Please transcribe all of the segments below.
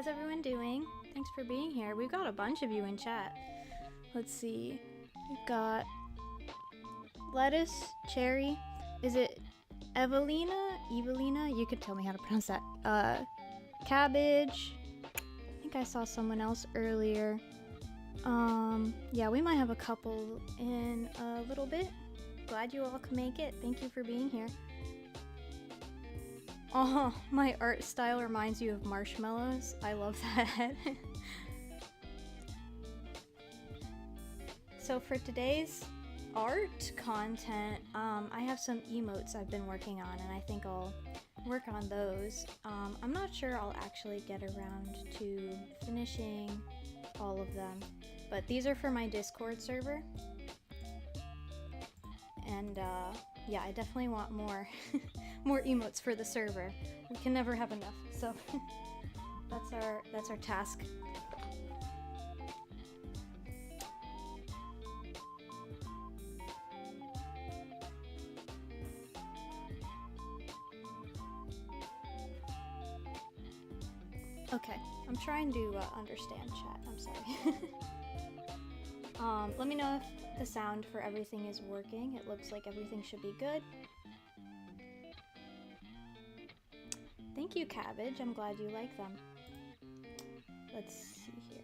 how's everyone doing? Thanks for being here. We've got a bunch of you in chat. Let's see. We've got lettuce, cherry. Is it Evelina? Evelina? You could tell me how to pronounce that. Cabbage. I think I saw someone else earlier. Yeah, we might have a couple in a little bit. Glad you all could make it. Thank you for being here. Oh, my art style reminds you of marshmallows. I love that. So for today's art content, I have some emotes I've been working on, and I think I'll work on those. I'm not sure I'll actually get around to finishing all of them, but these are for my Discord server. And yeah, I definitely want more more emotes for the server. We can never have enough, so that's our task. Okay, I'm trying to understand chat. I'm sorry. Let me know if the sound for everything is working. It looks like everything should be good. Thank you, Cabbage. I'm glad you like them. Let's see here.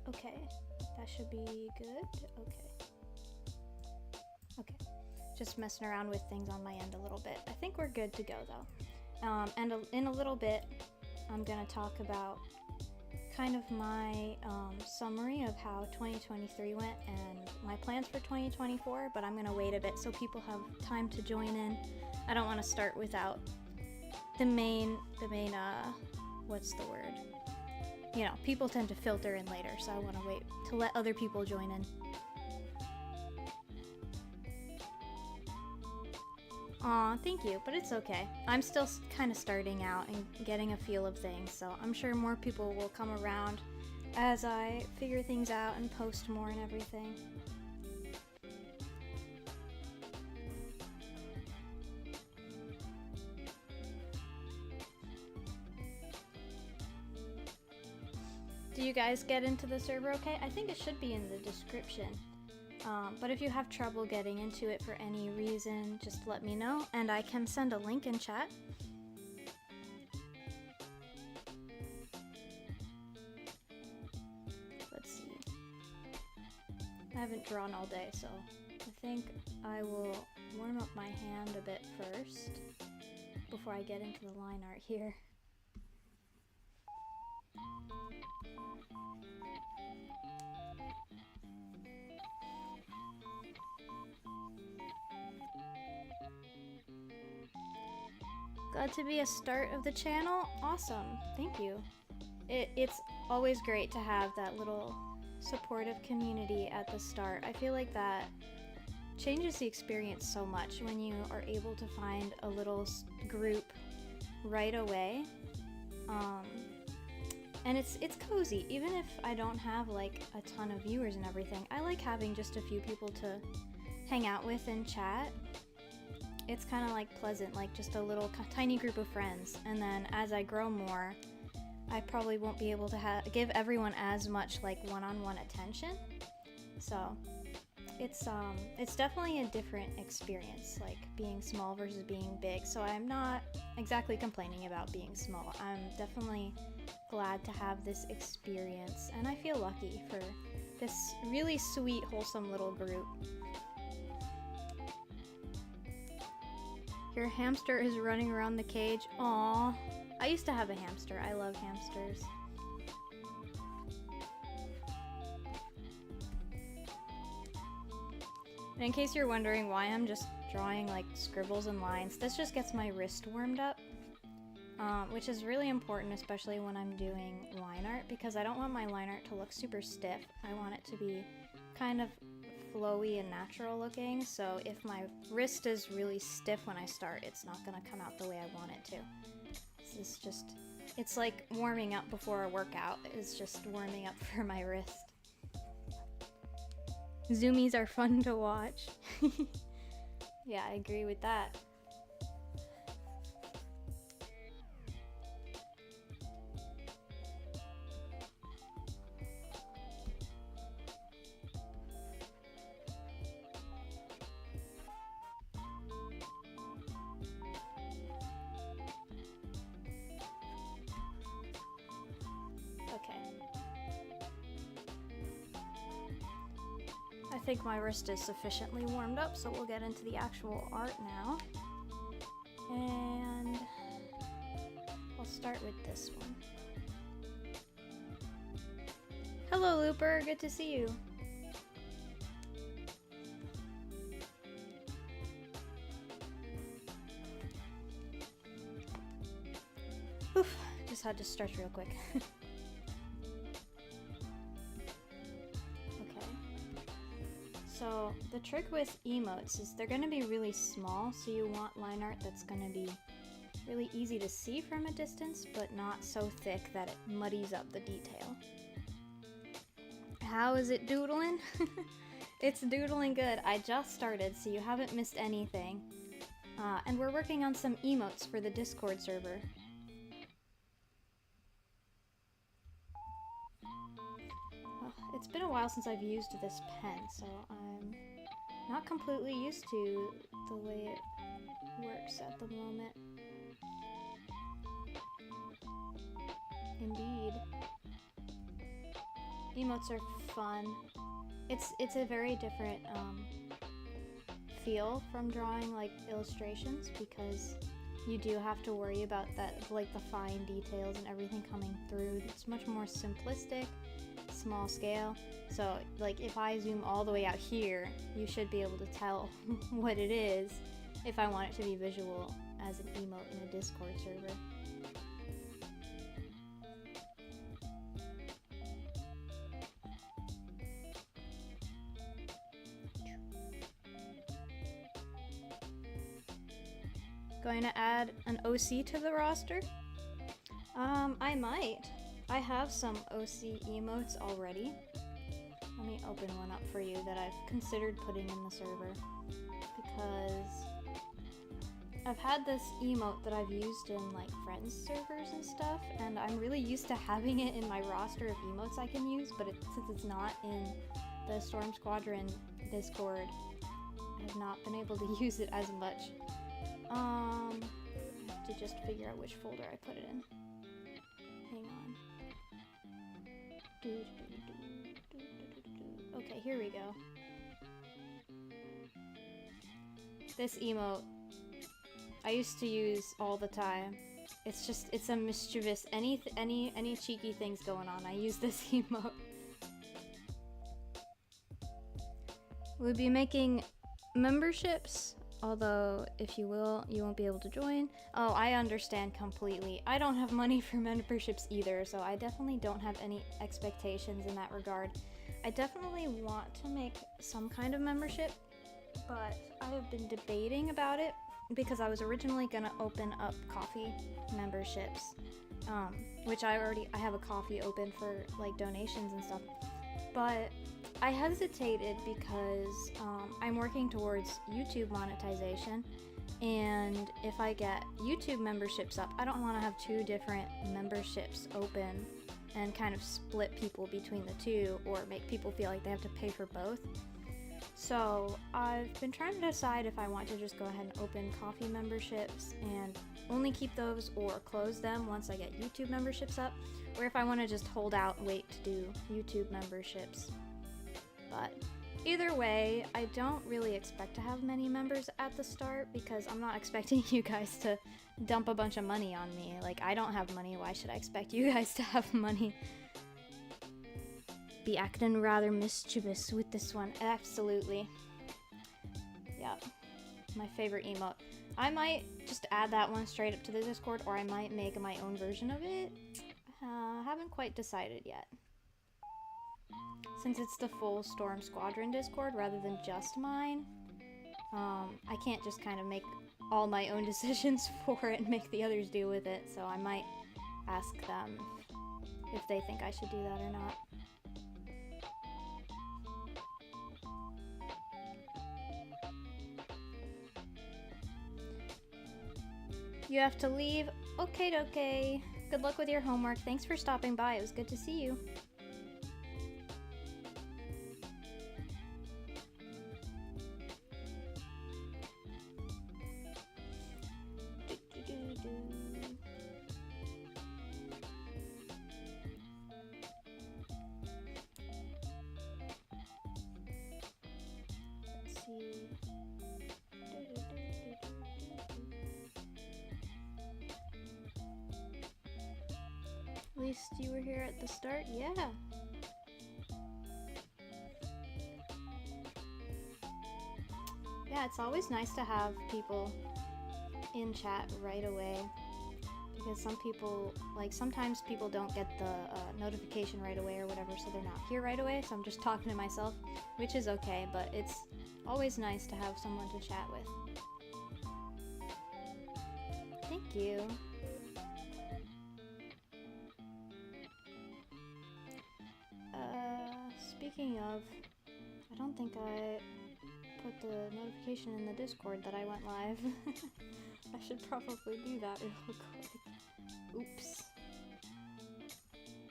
Okay, that should be good. Okay. Just messing around with things on my end a little bit. I think we're good to go though. And in a little bit, I'm gonna talk about kind of my summary of how 2023 went and my plans for 2024, but I'm gonna wait a bit so people have time to join in. I don't want to start without the main what's the word? You know, people tend to filter in later, so I want to wait to let other people join in. Aw, thank you, but it's okay. I'm still kind of starting out and getting a feel of things, so I'm sure more people will come around as I figure things out and post more and everything. Do you guys get into the server okay? I think it should be in the description. But if you have trouble getting into it for any reason, just let me know, and I can send a link in chat. Let's see. I haven't drawn all day, so I think I will warm up my hand a bit first before I get into the line art here. Glad to be a start of the channel. Awesome, thank you. It's always great to have that little supportive community at the start. I feel like that changes the experience so much when you are able to find a little group right away. And it's cozy, even if I don't have like a ton of viewers and everything. I like having just a few people to hang out with and chat. It's kind of like pleasant, like just a little tiny group of friends. And then as I grow more, I probably won't be able to give everyone as much like one-on-one attention. So it's definitely a different experience, like being small versus being big. So I'm not exactly complaining about being small. I'm definitely glad to have this experience, and I feel lucky for this really sweet, wholesome little group. Your hamster is running around the cage. Aww. I used to have a hamster. I love hamsters. And in case you're wondering why I'm just drawing like scribbles and lines, this just gets my wrist warmed up, which is really important, especially when I'm doing line art, because I don't want my line art to look super stiff. I want it to be kind of flowy and natural looking, so if my wrist is really stiff when I start, it's not gonna come out the way I want it to. This is just, it's like warming up before a workout. It's just warming up for my wrist. Zoomies are fun to watch. Yeah, I agree with that. I think my wrist is sufficiently warmed up, so we'll get into the actual art now. And I'll start with this one. Hello, Looper. Good to see you. Oof, just had to stretch real quick. So the trick with emotes is they're going to be really small, so you want line art that's going to be really easy to see from a distance, but not so thick that it muddies up the detail. How is it doodling? It's doodling good. I just started, so you haven't missed anything. And we're working on some emotes for the Discord server. It's been a while since I've used this pen, so I'm not completely used to the way it works at the moment. Indeed. Emotes are fun. It's a very different feel from drawing like illustrations, because you do have to worry about that, like the fine details and everything coming through. It's much more simplistic, small scale. So like if I zoom all the way out here, you should be able to tell what it is if I want it to be visual as an emote in a Discord server. Going to add an OC to the roster? I might. I have some OC emotes already. Let me open one up for you that I've considered putting in the server, because I've had this emote that I've used in like friends servers and stuff, and I'm really used to having it in my roster of emotes I can use, but since it's not in the Storm Squadron Discord, I have not been able to use it as much. I have to just figure out which folder I put it in. Hang on. Okay, here we go. This emote I used to use all the time. It's a mischievous, any cheeky things going on, I use this emote. We'll be making memberships, although if you will, you won't be able to join. Oh, I understand completely. I don't have money for memberships either, so I definitely don't have any expectations in that regard. I definitely want to make some kind of membership, but I have been debating about it because I was originally gonna open up coffee memberships, which I have a coffee open for like donations and stuff, but I hesitated because I'm working towards YouTube monetization, and if I get YouTube memberships up, I don't want to have two different memberships open and kind of split people between the two, or make people feel like they have to pay for both. So I've been trying to decide if I want to just go ahead and open coffee memberships and only keep those, or close them once I get YouTube memberships up, or if I want to just hold out and wait to do YouTube memberships. But either way, I don't really expect to have many members at the start, because I'm not expecting you guys to dump a bunch of money on me. Like, I don't have money, why should I expect you guys to have money? Be acting rather mischievous with this one. Absolutely. Yep. My favorite emote. I might just add that one straight up to the Discord, or I might make my own version of it. Haven't quite decided yet. Since it's the full Storm Squadron Discord rather than just mine, I can't just kind of make all my own decisions for it and make the others deal with it, so I might ask them if they think I should do that or not. You have to leave. Okay. Good luck with your homework. Thanks for stopping by. It was good to see you. Let's see. At least you were here at the start? Yeah. Yeah, it's always nice to have people in chat right away. Because some people, like, sometimes people don't get the notification right away or whatever, so they're not here right away, so I'm just talking to myself, which is okay, but it's always nice to have someone to chat with. Thank you. Speaking of, I don't think I put the notification in the Discord that I went live. I should probably do that real quick. Oops.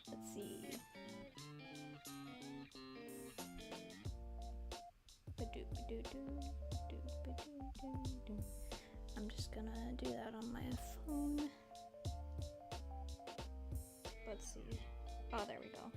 Let's see. I'm just gonna do that on my phone. Let's see. Oh, there we go.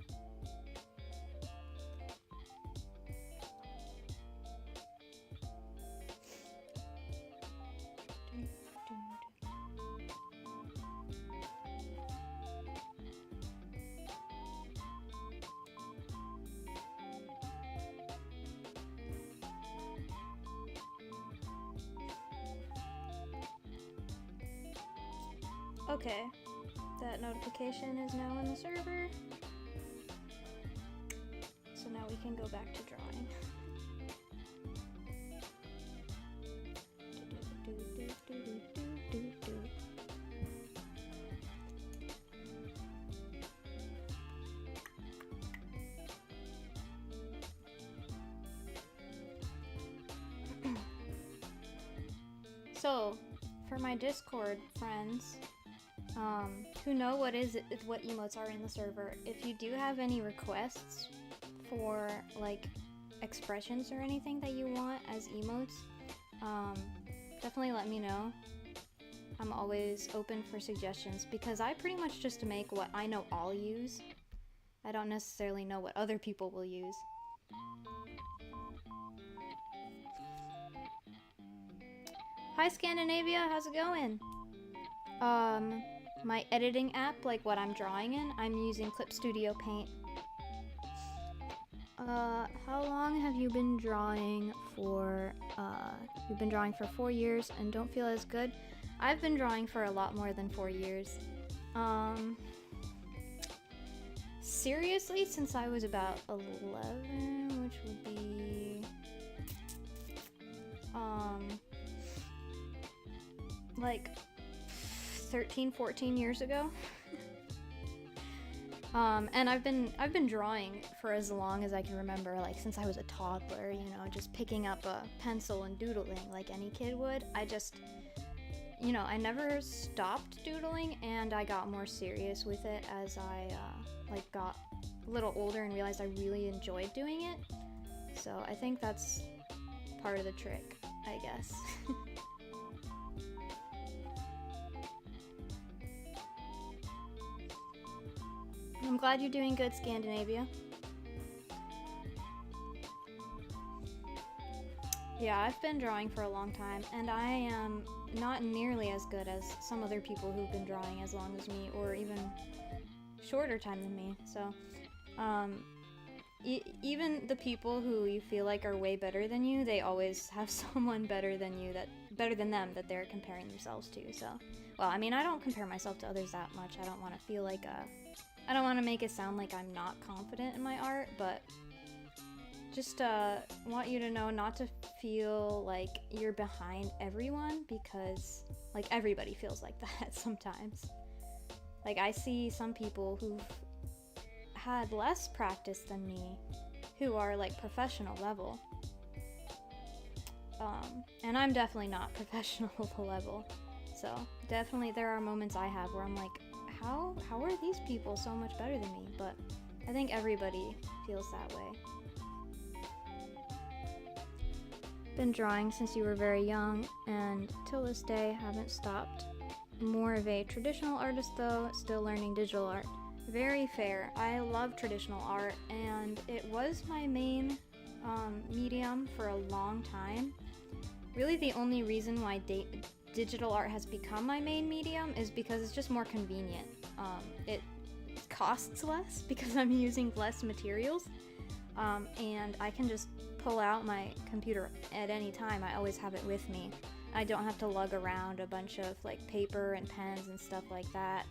Okay, that notification is now in the server. So now we can go back to drawing. So, for my Discord friends, who know what emotes are in the server, if you do have any requests for like expressions or anything that you want as emotes, definitely let me know. I'm always open for suggestions because I pretty much just make what I know I'll use. I don't necessarily know what other people will use. Hi Scandinavia, how's it going? My editing app, like what I'm drawing in, I'm using Clip Studio Paint. How long have you been drawing for? You've been drawing for 4 years and don't feel as good? I've been drawing for a lot more than 4 years. Seriously, since I was about 11, which would be, like 13, 14 years ago. And I've been drawing for as long as I can remember, like since I was a toddler, you know, just picking up a pencil and doodling like any kid would. I just, you know, I never stopped doodling, and I got more serious with it as I like got a little older and realized I really enjoyed doing it. So I think that's part of the trick, I guess. I'm glad you're doing good, Scandinavia. Yeah, I've been drawing for a long time, and I am not nearly as good as some other people who've been drawing as long as me, or even shorter time than me. So, even the people who you feel like are way better than you, they always have someone better than them that they're comparing themselves to. So, well, I mean, I don't compare myself to others that much. I don't want to feel like I don't want to make it sound like I'm not confident in my art, but just want you to know not to feel like you're behind everyone, because like everybody feels like that sometimes. Like I see some people who've had less practice than me who are like professional level. And I'm definitely not professional level. So definitely there are moments I have where I'm like, how are these people so much better than me? But I think everybody feels that way. Been drawing since you were very young, and till this day haven't stopped. More of a traditional artist though, still learning digital art. Very fair. I love traditional art, and it was my main medium for a long time. Really the only reason why digital art has become my main medium is because it's just more convenient. It costs less because I'm using less materials, and I can just pull out my computer at any time. I always have it with me. I don't have to lug around a bunch of like paper and pens and stuff like that.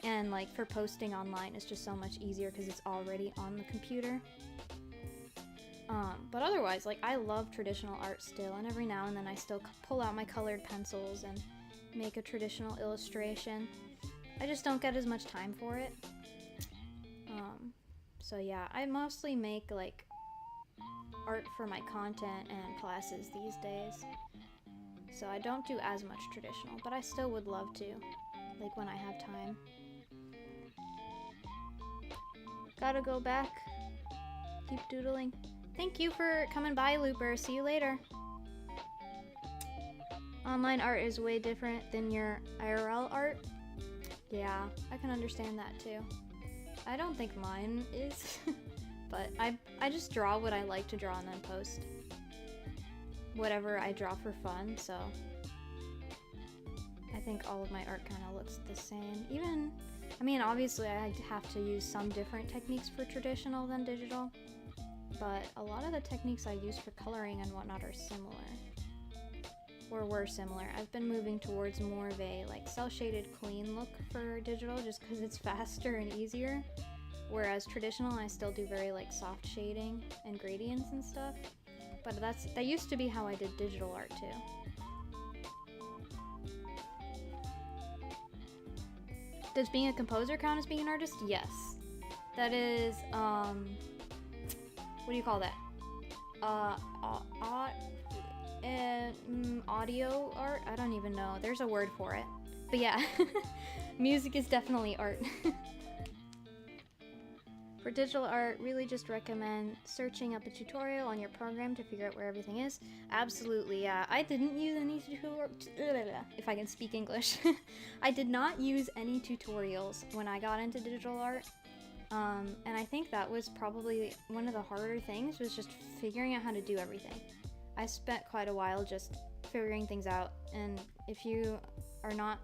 And like for posting online, it's just so much easier because it's already on the computer. But otherwise, like, I love traditional art still, and every now and then I still pull out my colored pencils and make a traditional illustration. I just don't get as much time for it. So yeah, I mostly make like art for my content and classes these days. So I don't do as much traditional, but I still would love to, like when I have time. Gotta go back. Keep doodling. Thank you for coming by, Looper. See you later. Online art is way different than your IRL art. Yeah, I can understand that too. I don't think mine is, but I just draw what I like to draw and then post whatever I draw for fun, so I think all of my art kind of looks the same. Even, I mean, obviously I have to use some different techniques for traditional than digital, but a lot of the techniques I use for coloring and whatnot are similar. Or were similar. I've been moving towards more of a like cel-shaded clean look for digital just because it's faster and easier. Whereas traditional I still do very like soft shading and gradients and stuff. But that used to be how I did digital art too. Does being a composer count as being an artist? Yes. That is what do you call that? Audio art? I don't even know. There's a word for it. But yeah, music is definitely art. For digital art, really just recommend searching up a tutorial on your program to figure out where everything is. Absolutely, yeah. I didn't use any if I can speak English. I did not use any tutorials when I got into digital art. And I think that was probably one of the harder things, was just figuring out how to do everything. I spent quite a while just figuring things out, and if you are not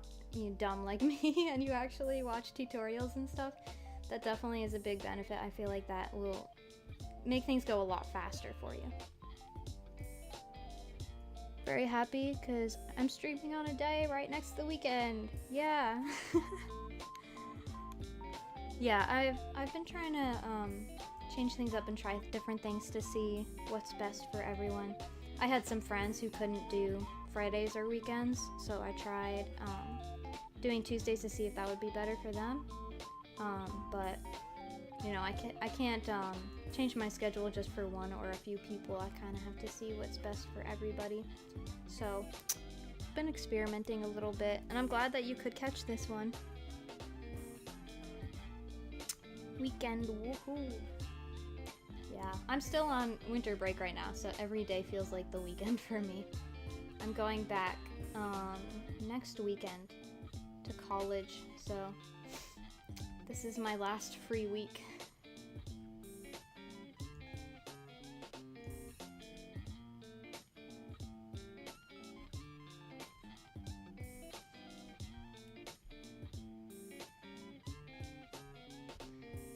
dumb like me and you actually watch tutorials and stuff, that definitely is a big benefit. I feel like that will make things go a lot faster for you. Very happy because I'm streaming on a day right next to the weekend. Yeah. Yeah, I've been trying to change things up and try different things to see what's best for everyone. I had some friends who couldn't do Fridays or weekends, so I tried doing Tuesdays to see if that would be better for them. But I can't change my schedule just for one or a few people. I kind of have to see what's best for everybody. So I've been experimenting a little bit, and I'm glad that you could catch this one. Weekend, woohoo! Yeah, I'm still on winter break right now, so every day feels like the weekend for me. I'm going back next weekend to college, so this is my last free week.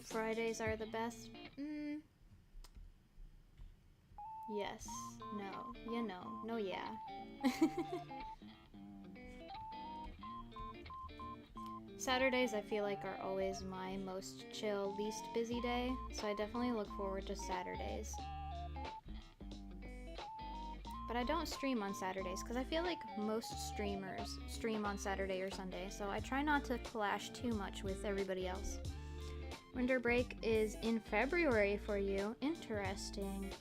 Fridays are the best. Yes. No. No, yeah. Saturdays I feel like are always my most chill, least busy day, so I definitely look forward to Saturdays. But I don't stream on Saturdays because I feel like most streamers stream on Saturday or Sunday, so I try not to clash too much with everybody else. Winter break is in February for you. Interesting.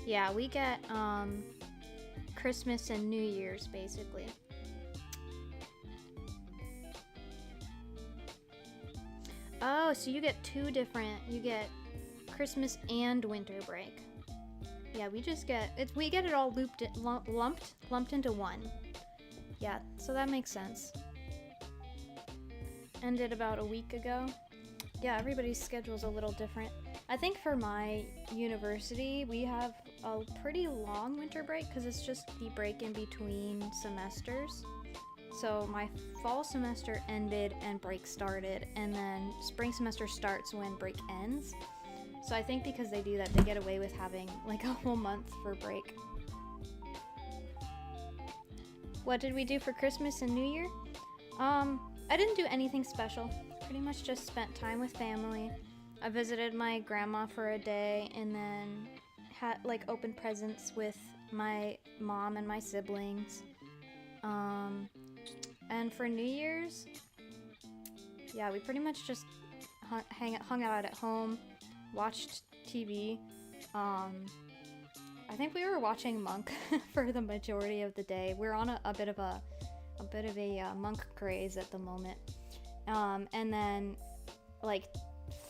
Yeah, we get Christmas and New Year's basically. Oh, so you get two different, you get Christmas and winter break. Yeah, we just get, we get it all lumped into one. Yeah, so that makes sense. Ended about a week ago. Yeah, everybody's schedule's a little different. I think for my university, we have a pretty long winter break because it's just the break in between semesters. So my fall semester ended and break started, and then spring semester starts when break ends. So I think because they do that, they get away with having like a whole month for break. What did we do for Christmas and New Year? I didn't do anything special. Pretty much just spent time with family. I visited my grandma for a day and then had like opened presents with my mom and my siblings. And for New Year's, yeah, we pretty much just hung out at home, watched TV. I think we were watching Monk for the majority of the day. We're on a bit of a Monk craze at the moment. And then like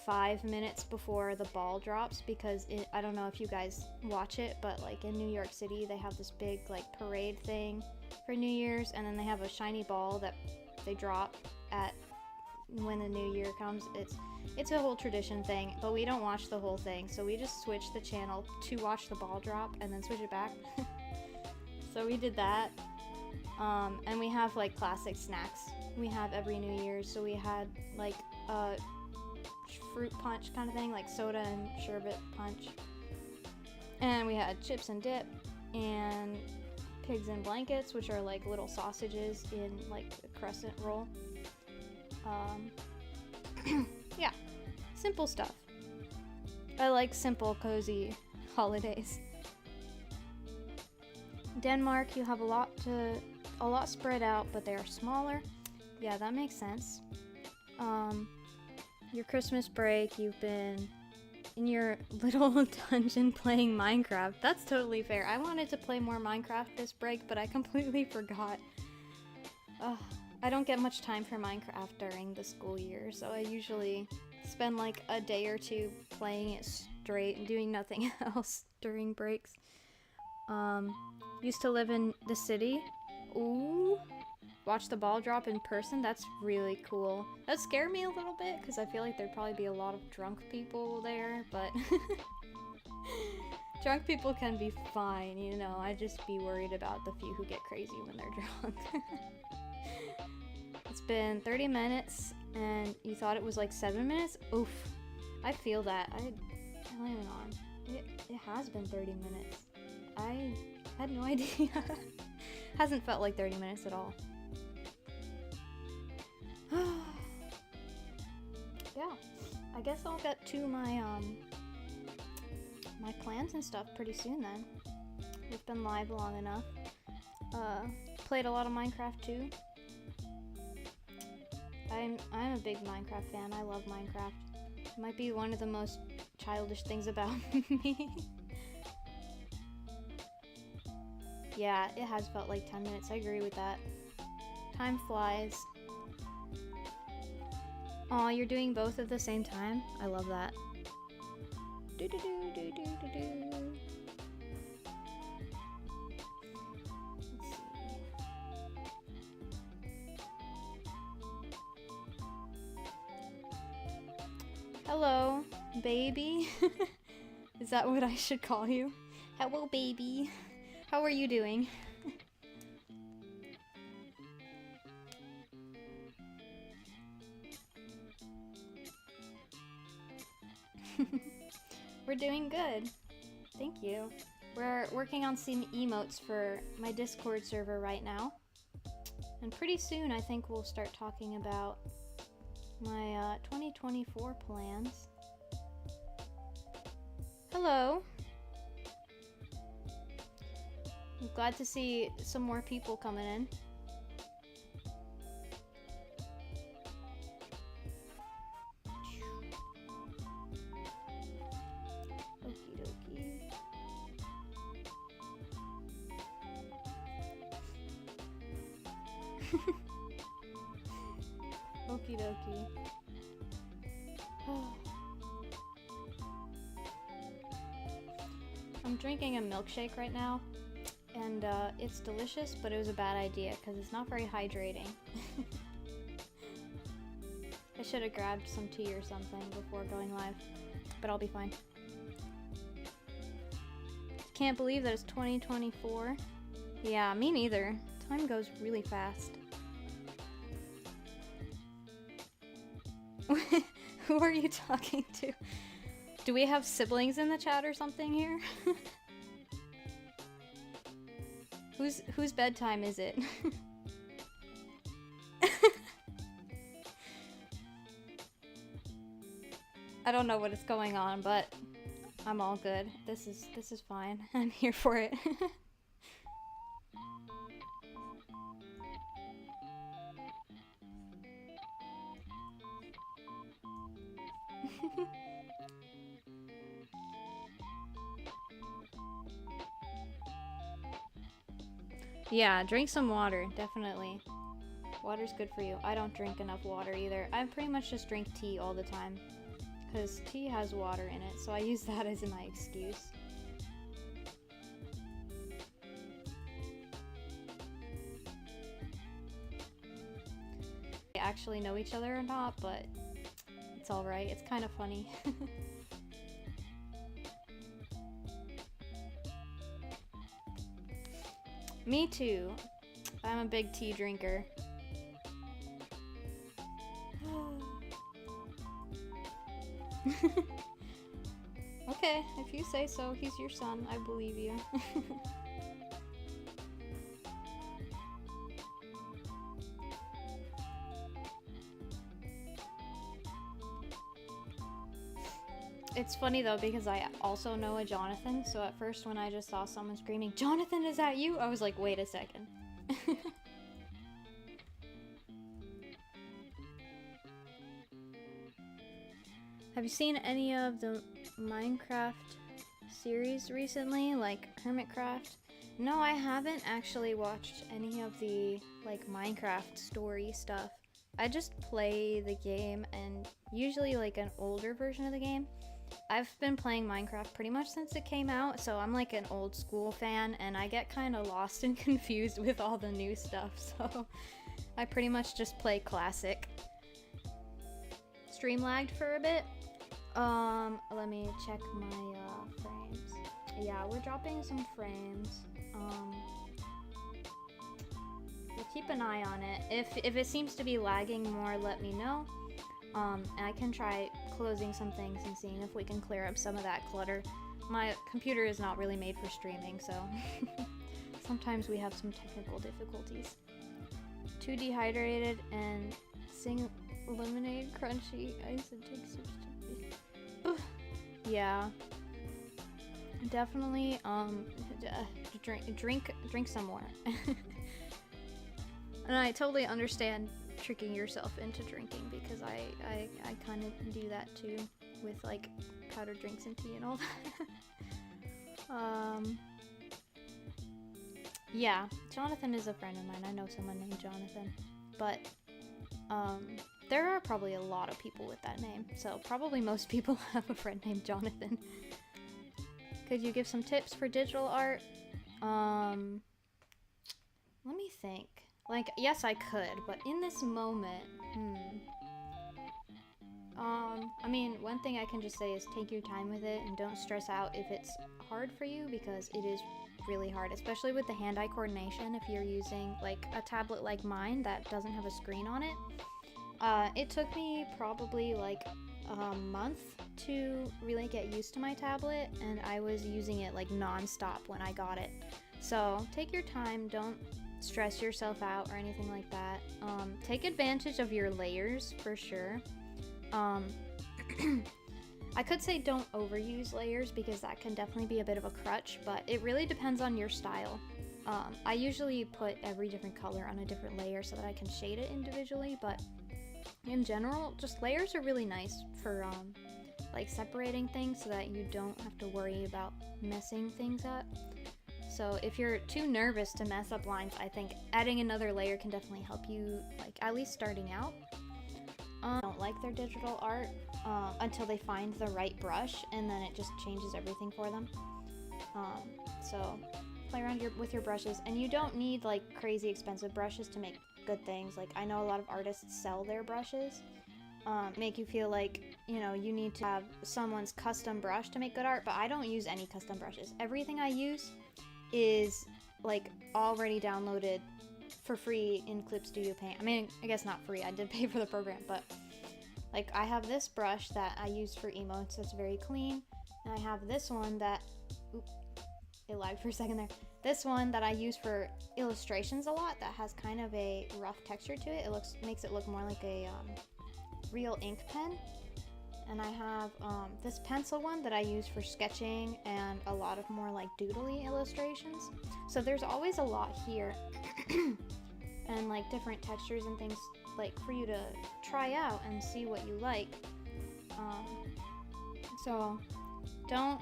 5 minutes before the ball drops, because I don't know if you guys watch it, but like in New York City they have this big like parade thing for New Year's, and then they have a shiny ball that they drop at when the new year comes. It's a whole tradition thing, but we don't watch the whole thing, so we just switch the channel to watch the ball drop and then switch it back. So we did that. And we have like classic snacks we have every New Year's. So we had like a fruit punch kind of thing, like soda and sherbet punch. And we had chips and dip and pigs in blankets, which are like little sausages in like a crescent roll. Yeah, simple stuff. I like simple, cozy holidays. Denmark, you have a lot spread out, but they are smaller. Yeah, that makes sense. Your Christmas break, you've been in your little dungeon playing Minecraft. That's totally fair. I wanted to play more Minecraft this break, but I completely forgot. I don't get much time for Minecraft during the school year, so I usually spend like a day or two playing it straight and doing nothing else during breaks. Used to live in the city. Ooh, watch the ball drop in person. That's really cool. That scared me a little bit because I feel like there'd probably be a lot of drunk people there, but drunk people can be fine, you know. I'd just be worried about the few who get crazy when they're drunk. It's been 30 minutes and you thought it was like 7 minutes? Oof. I feel that. I don't even know. It has been 30 minutes. I had no idea. Hasn't felt like 30 minutes at all. Yeah, I guess I'll get to my my plans and stuff pretty soon then. We've been live long enough. Played a lot of Minecraft too. I'm a big Minecraft fan. I love Minecraft. It might be one of the most childish things about me. Yeah, it has felt like 10 minutes. I agree with that. Time flies. Aw, you're doing both at the same time? I love that. Do do do do do do do. Let's see. Hello, baby. Is that what I should call you? Hello, baby. How are you doing? We're doing good. Thank you. We're working on some emotes for my Discord server right now. And pretty soon I think we'll start talking about my 2024 plans. Hello. I'm glad to see some more people coming in. Okie dokie. Okie dokie. drinking a milkshake right now, and it's delicious, but it was a bad idea because it's not very hydrating. I should have grabbed some tea or something before going live, but I'll be fine. Can't believe that it's 2024. Yeah, me neither. Time goes really fast. Who are you talking to? Do we have siblings in the chat or something here? Whose bedtime is it? I don't know what is going on, but I'm all good. This is fine. I'm here for it. Yeah, drink some water, definitely. Water's good for you. I don't drink enough water either. I pretty much just drink tea all the time, because tea has water in it, so I use that as my excuse. We actually know each other or not, but it's alright. It's kind of funny. Me too. I'm a big tea drinker. Okay, if you say so, he's your son. I believe you. It's funny though, because I also know a Jonathan, so at first when I just saw someone screaming, "Jonathan, is that you?" I was like, wait a second. Have you seen any of the Minecraft series recently, like Hermitcraft? No, I haven't actually watched any of the, like, Minecraft story stuff. I just play the game, and usually, like, an older version of the game. I've been playing Minecraft pretty much since it came out, so I'm like an old school fan, and I get kind of lost and confused with all the new stuff, so I pretty much just play classic. Stream lagged for a bit. Let me check my frames. Yeah, we're dropping some frames. We'll keep an eye on it. If it seems to be lagging more, let me know. And I can try closing some things and seeing if we can clear up some of that clutter. My computer is not really made for streaming, so sometimes we have some technical difficulties. Too dehydrated and sing lemonade crunchy ice and take some. Yeah, definitely. Drink some more. And I totally understand tricking yourself into drinking, because I kind of do that too with like powdered drinks and tea and all that. Yeah, Jonathan is a friend of mine. I know someone named Jonathan, but there are probably a lot of people with that name, so probably most people have a friend named Jonathan. Could you give some tips for digital art? Let me think. Like, yes, I could, but in this moment, I mean, one thing I can just say is take your time with it and don't stress out if it's hard for you, because it is really hard, especially with the hand-eye coordination. If you're using, like, a tablet like mine that doesn't have a screen on it, it took me probably, like, a month to really get used to my tablet, and I was using it, like, non-stop when I got it. So, take your time, don't stress yourself out or anything like that. Take advantage of your layers for sure. I could say don't overuse layers, because that can definitely be a bit of a crutch, but it really depends on your style. I usually put every different color on a different layer so that I can shade it individually, but in general, just layers are really nice for like separating things so that you don't have to worry about messing things up. So if you're too nervous to mess up lines, I think adding another layer can definitely help you, like, at least starting out. Don't like their digital art until they find the right brush, and then it just changes everything for them. So play around with your brushes, and you don't need like crazy expensive brushes to make good things. Like I know a lot of artists sell their brushes, make you feel like, you know, you need to have someone's custom brush to make good art, but I don't use any custom brushes. Everything I use is like already downloaded for free in Clip Studio Paint. I mean, I guess not free, I did pay for the program, but like I have this brush that I use for emotes that's very clean, and I have this one that, oop, it lagged for a second there. This one that I use for illustrations a lot that has kind of a rough texture to it. Makes it look more like a real ink pen. And I have this pencil one that I use for sketching and a lot of more like doodly illustrations. So there's always a lot here and like different textures and things like for you to try out and see what you like. So don't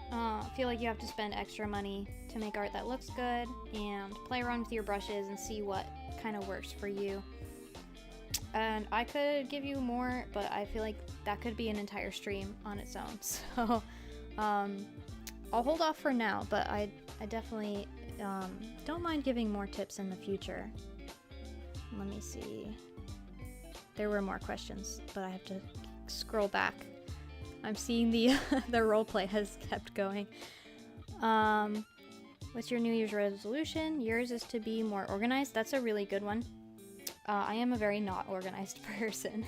feel like you have to spend extra money to make art that looks good, and play around with your brushes and see what kind of works for you. And I could give you more, but I feel like that could be an entire stream on its own. So I'll hold off for now, but I definitely don't mind giving more tips in the future. Let me see. There were more questions, but I have to scroll back. I'm seeing the the roleplay has kept going. What's your New Year's resolution? Yours is to be more organized. That's a really good one. I am a very not organized person.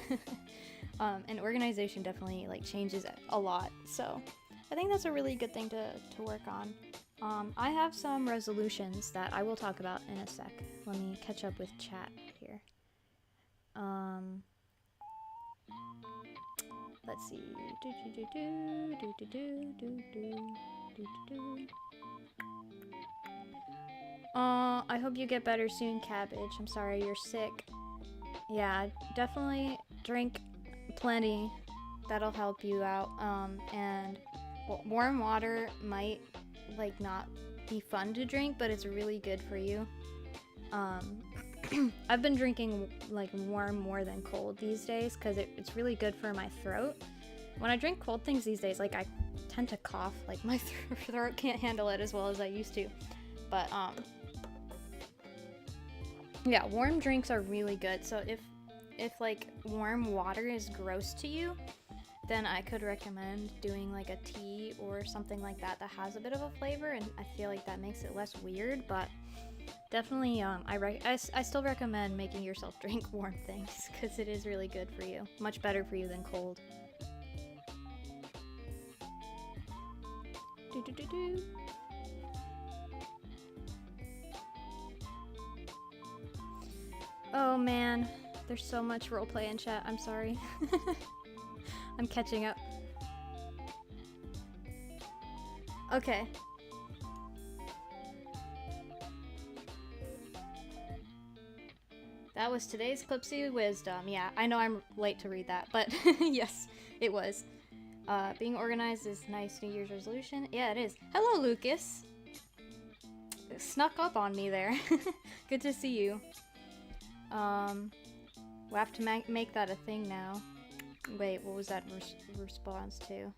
And organization definitely like changes a lot. So I think that's a really good thing to work on. I have some resolutions that I will talk about in a sec. Let me catch up with chat here. Let's see. I hope you get better soon, Cabbage. I'm sorry you're sick. Yeah, definitely drink plenty. That'll help you out. And warm water might like not be fun to drink, but it's really good for you. I've been drinking like warm more than cold these days because it's really good for my throat. When I drink cold things these days, like I tend to cough, like my throat can't handle it as well as I used to. But yeah, warm drinks are really good. So if like warm water is gross to you, then I could recommend doing like a tea or something like that that has a bit of a flavor, and I feel like that makes it less weird. But definitely I still recommend making yourself drink warm things because it is really good for you. Much better for you than cold. Oh man, there's so much roleplay in chat. I'm sorry. I'm catching up. Okay. That was today's Clipsy Wisdom. Yeah, I know I'm late to read that, but yes, it was. Being organized is nice New Year's resolution. Yeah, it is. Hello, Lucas. Snuck up on me there. Good to see you. We'll have to make that a thing now. Wait, what was that response to?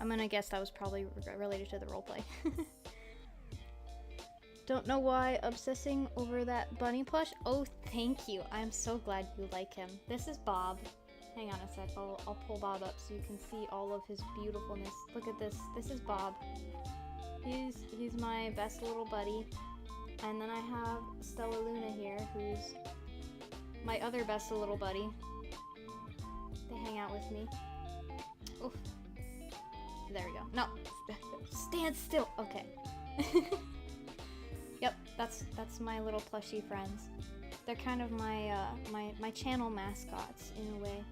I'm gonna guess that was probably related to the roleplay. Don't know why obsessing over that bunny plush. Oh, thank you. I'm so glad you like him. This is Bob. Hang on a sec. I'll pull Bob up so you can see all of his beautifulness. Look at this. This is Bob. He's my best little buddy. And then I have Stella Luna here, who's my other best little buddy. They hang out with me. Oof. There we go. No. Stand still. Okay. Yep, that's my little plushy friends. They're kind of my my channel mascots in a way.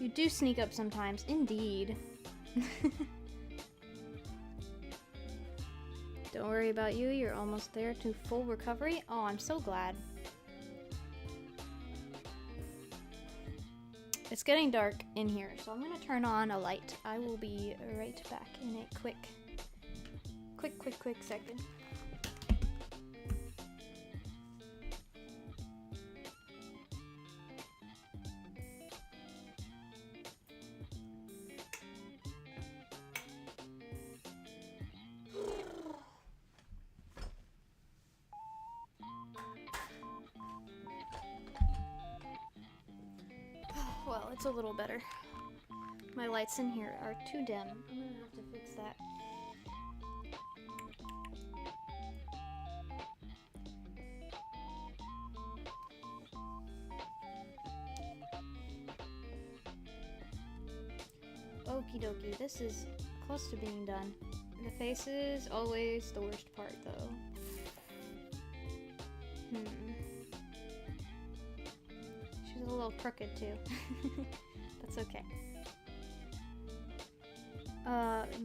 You do sneak up sometimes, indeed. Don't worry about you, you're almost there to full recovery. Oh, I'm so glad. It's getting dark in here, so I'm gonna turn on a light. I will be right back in a quick second. it's a little better. My lights in here are too dim. I'm gonna have to fix that. Okie dokie, this is close to being done. The face is always the worst part, though. She's a little crooked, too. That's okay.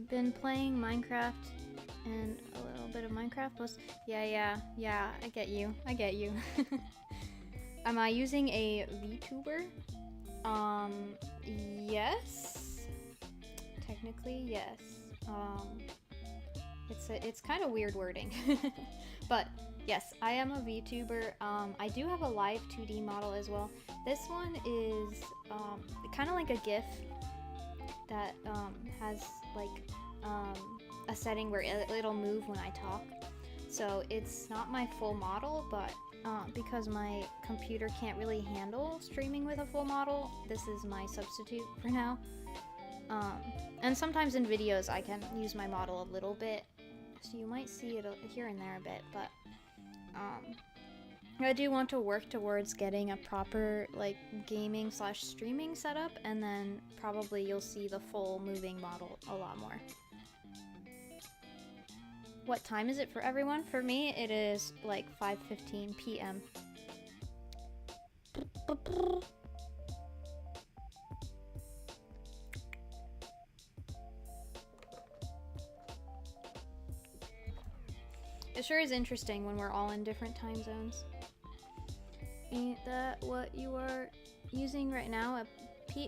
Been playing Minecraft and a little bit of Minecraft plus. Yeah, I get you. Am I using a VTuber? Yes. Technically, yes. It's kind of weird wording. But yes, I am a VTuber. I do have a live 2D model as well. This one is kind of like a GIF that has like a setting where it'll move when I talk. So it's not my full model, but because my computer can't really handle streaming with a full model, this is my substitute for now. And sometimes in videos I can use my model a little bit, so you might see it here and there a bit, but I do want to work towards getting a proper like gaming / streaming setup, and then probably you'll see the full moving model a lot more. What time is it for everyone? For me, it is like 5:15 p.m. It sure is interesting when we're all in different time zones. Ain't that what you are using right now?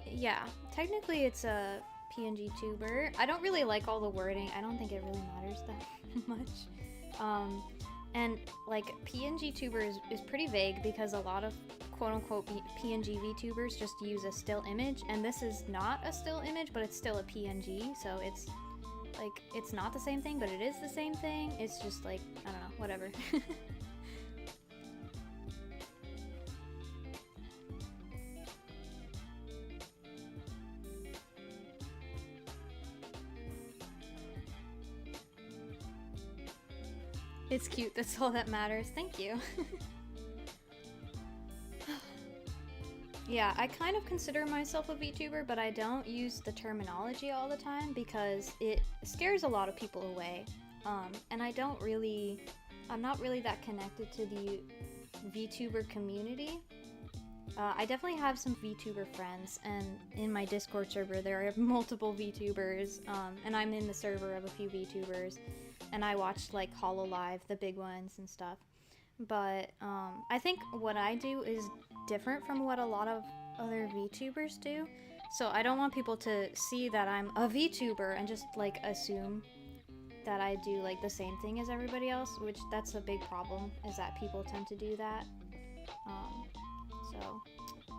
Yeah, technically it's a PNG tuber. I don't really like all the wording. I don't think it really matters that much. And like PNG tuber is pretty vague because a lot of quote-unquote PNG VTubers just use a still image, and this is not a still image, but it's still a PNG, so it's like, it's not the same thing, but it is the same thing. It's just like, I don't know, whatever. It's cute, that's all that matters. Thank you. Yeah, I kind of consider myself a VTuber, but I don't use the terminology all the time because it scares a lot of people away. And I'm not really that connected to the VTuber community. I definitely have some VTuber friends, and in my Discord server there are multiple VTubers, and I'm in the server of a few VTubers, and I watched like HoloLive, the big ones and stuff. But I think what I do is different from what a lot of other VTubers do. So I don't want people to see that I'm a VTuber and just like assume that I do like the same thing as everybody else, which that's a big problem, is that people tend to do that. So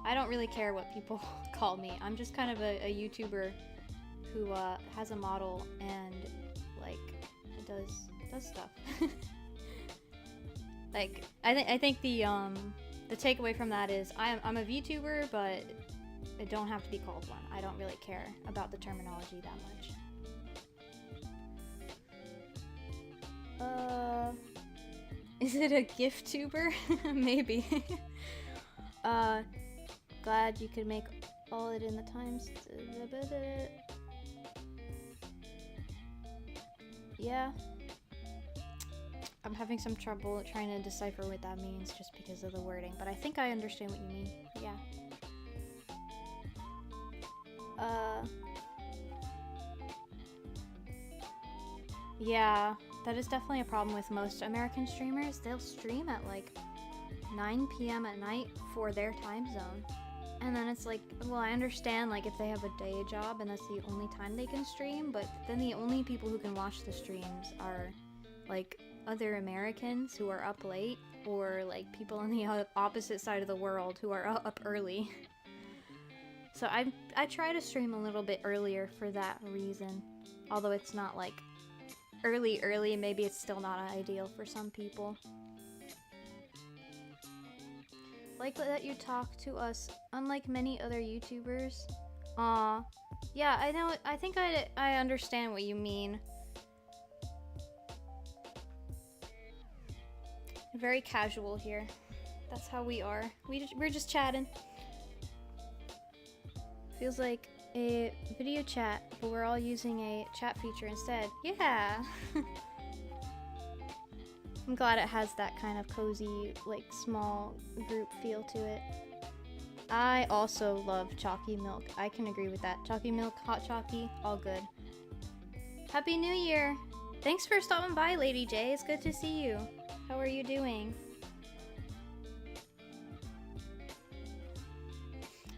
I don't really care what people call me. I'm just kind of a YouTuber who has a model and like does stuff. Like I think the takeaway from that is I'm a VTuber, but I don't have to be called one. I don't really care about the terminology that much. Is it a gift tuber? Maybe. Glad you could make all it in the times. Yeah. I'm having some trouble trying to decipher what that means just because of the wording, but I think I understand what you mean. Yeah. Yeah, that is definitely a problem with most American streamers. They'll stream at like 9 p.m. at night for their time zone. And then it's like, well, I understand like if they have a day job and that's the only time they can stream, but then the only people who can watch the streams are like other Americans who are up late, or like people on the opposite side of the world who are up early. So I try to stream a little bit earlier for that reason. Although it's not like early, maybe it's still not ideal for some people. Like that you talk to us, unlike many other YouTubers. Aw. Yeah, I know. I think I understand what you mean. Very casual here. That's how we are. We're just chatting. Feels like a video chat, but we're all using a chat feature instead. Yeah! I'm glad it has that kind of cozy, like, small group feel to it. I also love chalky milk. I can agree with that. Chalky milk, hot chalky, all good. Happy New Year! Thanks for stopping by, Lady J. It's good to see you. How are you doing?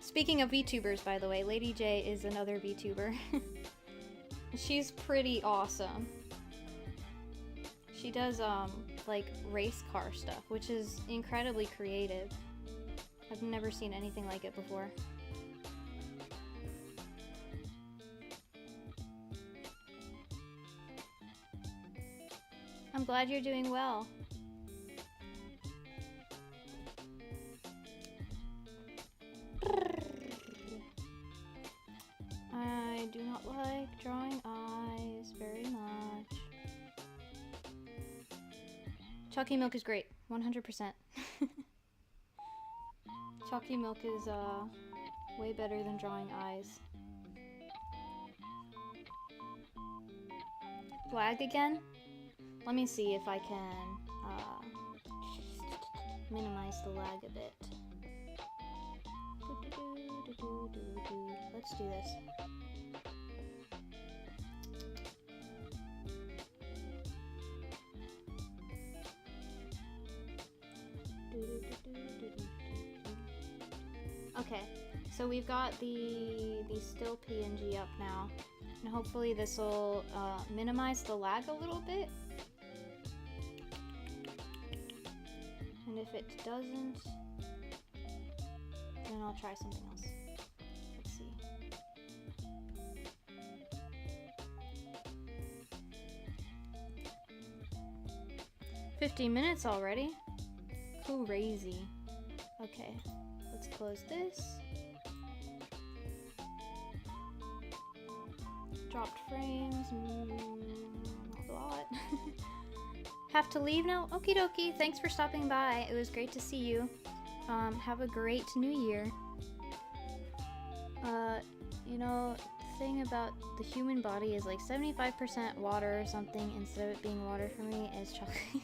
Speaking of VTubers, by the way, Lady J is another VTuber. She's pretty awesome. She does, like, race car stuff, which is incredibly creative. I've never seen anything like it before. I'm glad you're doing well. I do not like drawing eyes very much. Chalky milk is great, 100%. Chalky milk is way better than drawing eyes. Lag again? Let me see if I can minimize the lag a bit. Let's do this. Okay, so we've got the still PNG up now, and hopefully this will minimize the lag a little bit. And if it doesn't, then I'll try something else. Let's see. $50 already? Crazy. Okay, let's close this. Dropped frames, not a lot. Have to leave now? Okie dokie, thanks for stopping by. It was great to see you. Have a great new year. You know, the thing about the human body is like 75% water or something instead of it being water for me is chocolate.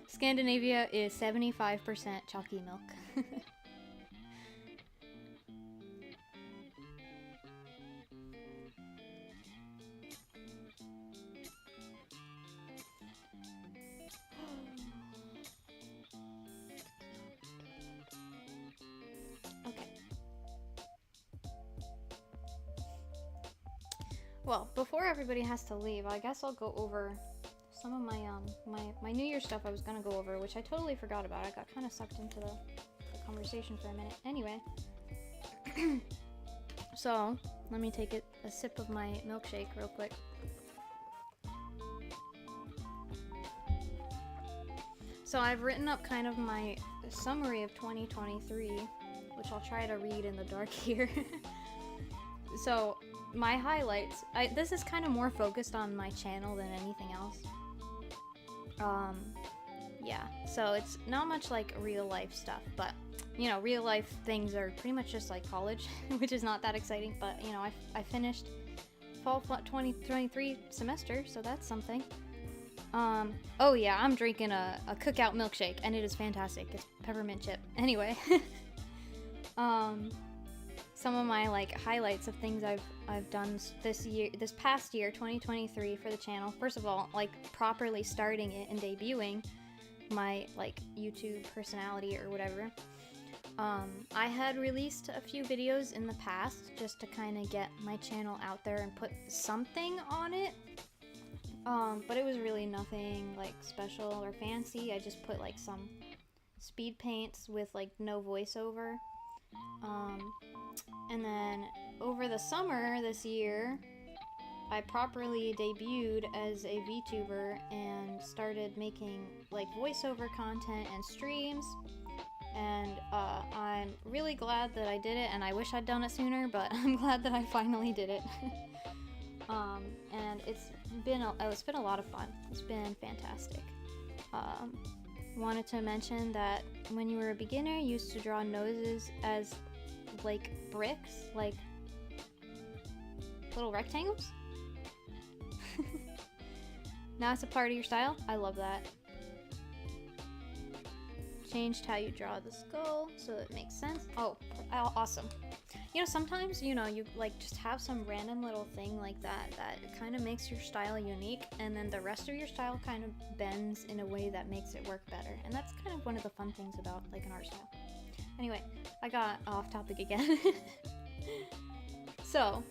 Scandinavia is 75% chalky milk. Okay. Well, before everybody has to leave, I guess I'll go over some of my my New Year stuff I was gonna go over, which I totally forgot about. I got kind of sucked into the conversation for a minute. Anyway, so let me take a sip of my milkshake real quick. So I've written up kind of my summary of 2023, which I'll try to read in the dark here. So my highlights, this is kind of more focused on my channel than anything else. Yeah, so it's not much like real life stuff, but you know, real life things are pretty much just like college, which is not that exciting, but you know, I finished fall 2023 semester, so that's something. Oh yeah, I'm drinking a cookout milkshake, and it is fantastic. It's peppermint chip. Anyway, some of my like highlights of things I've done this past year, 2023, for the channel. First of all, like properly starting it and debuting my like YouTube personality or whatever. I had released a few videos in the past just to kind of get my channel out there and put something on it. But it was really nothing like special or fancy. I just put like some speed paints with like no voiceover. And then over the summer this year, I properly debuted as a VTuber and started making like voiceover content and streams. and I'm really glad that I did it, and I wish I'd done it sooner, but I'm glad that I finally did it. And it's been a lot of fun. It's been fantastic. Wanted to mention that when you were a beginner, you used to draw noses as like bricks, like little rectangles. Now it's a part of your style. I love that. Changed how you draw the skull so it makes sense. Oh, awesome. You know, sometimes, you know, you like just have some random little thing like that kind of makes your style unique, and then the rest of your style kind of bends in a way that makes it work better. And that's kind of one of the fun things about like an art style. Anyway, I got off topic again. So,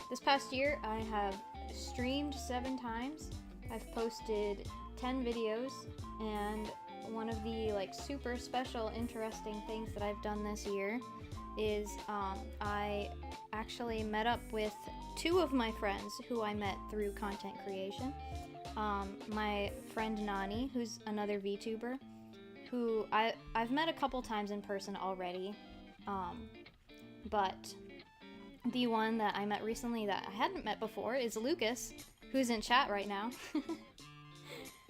this past year I have streamed 7 times. I've posted 10 videos, and one of the like super special interesting things that I've done this year is I actually met up with 2 of my friends who I met through content creation. My friend Nani, who's another VTuber, who I've met a couple times in person already, but the one that I met recently that I hadn't met before is Lucas, who's in chat right now.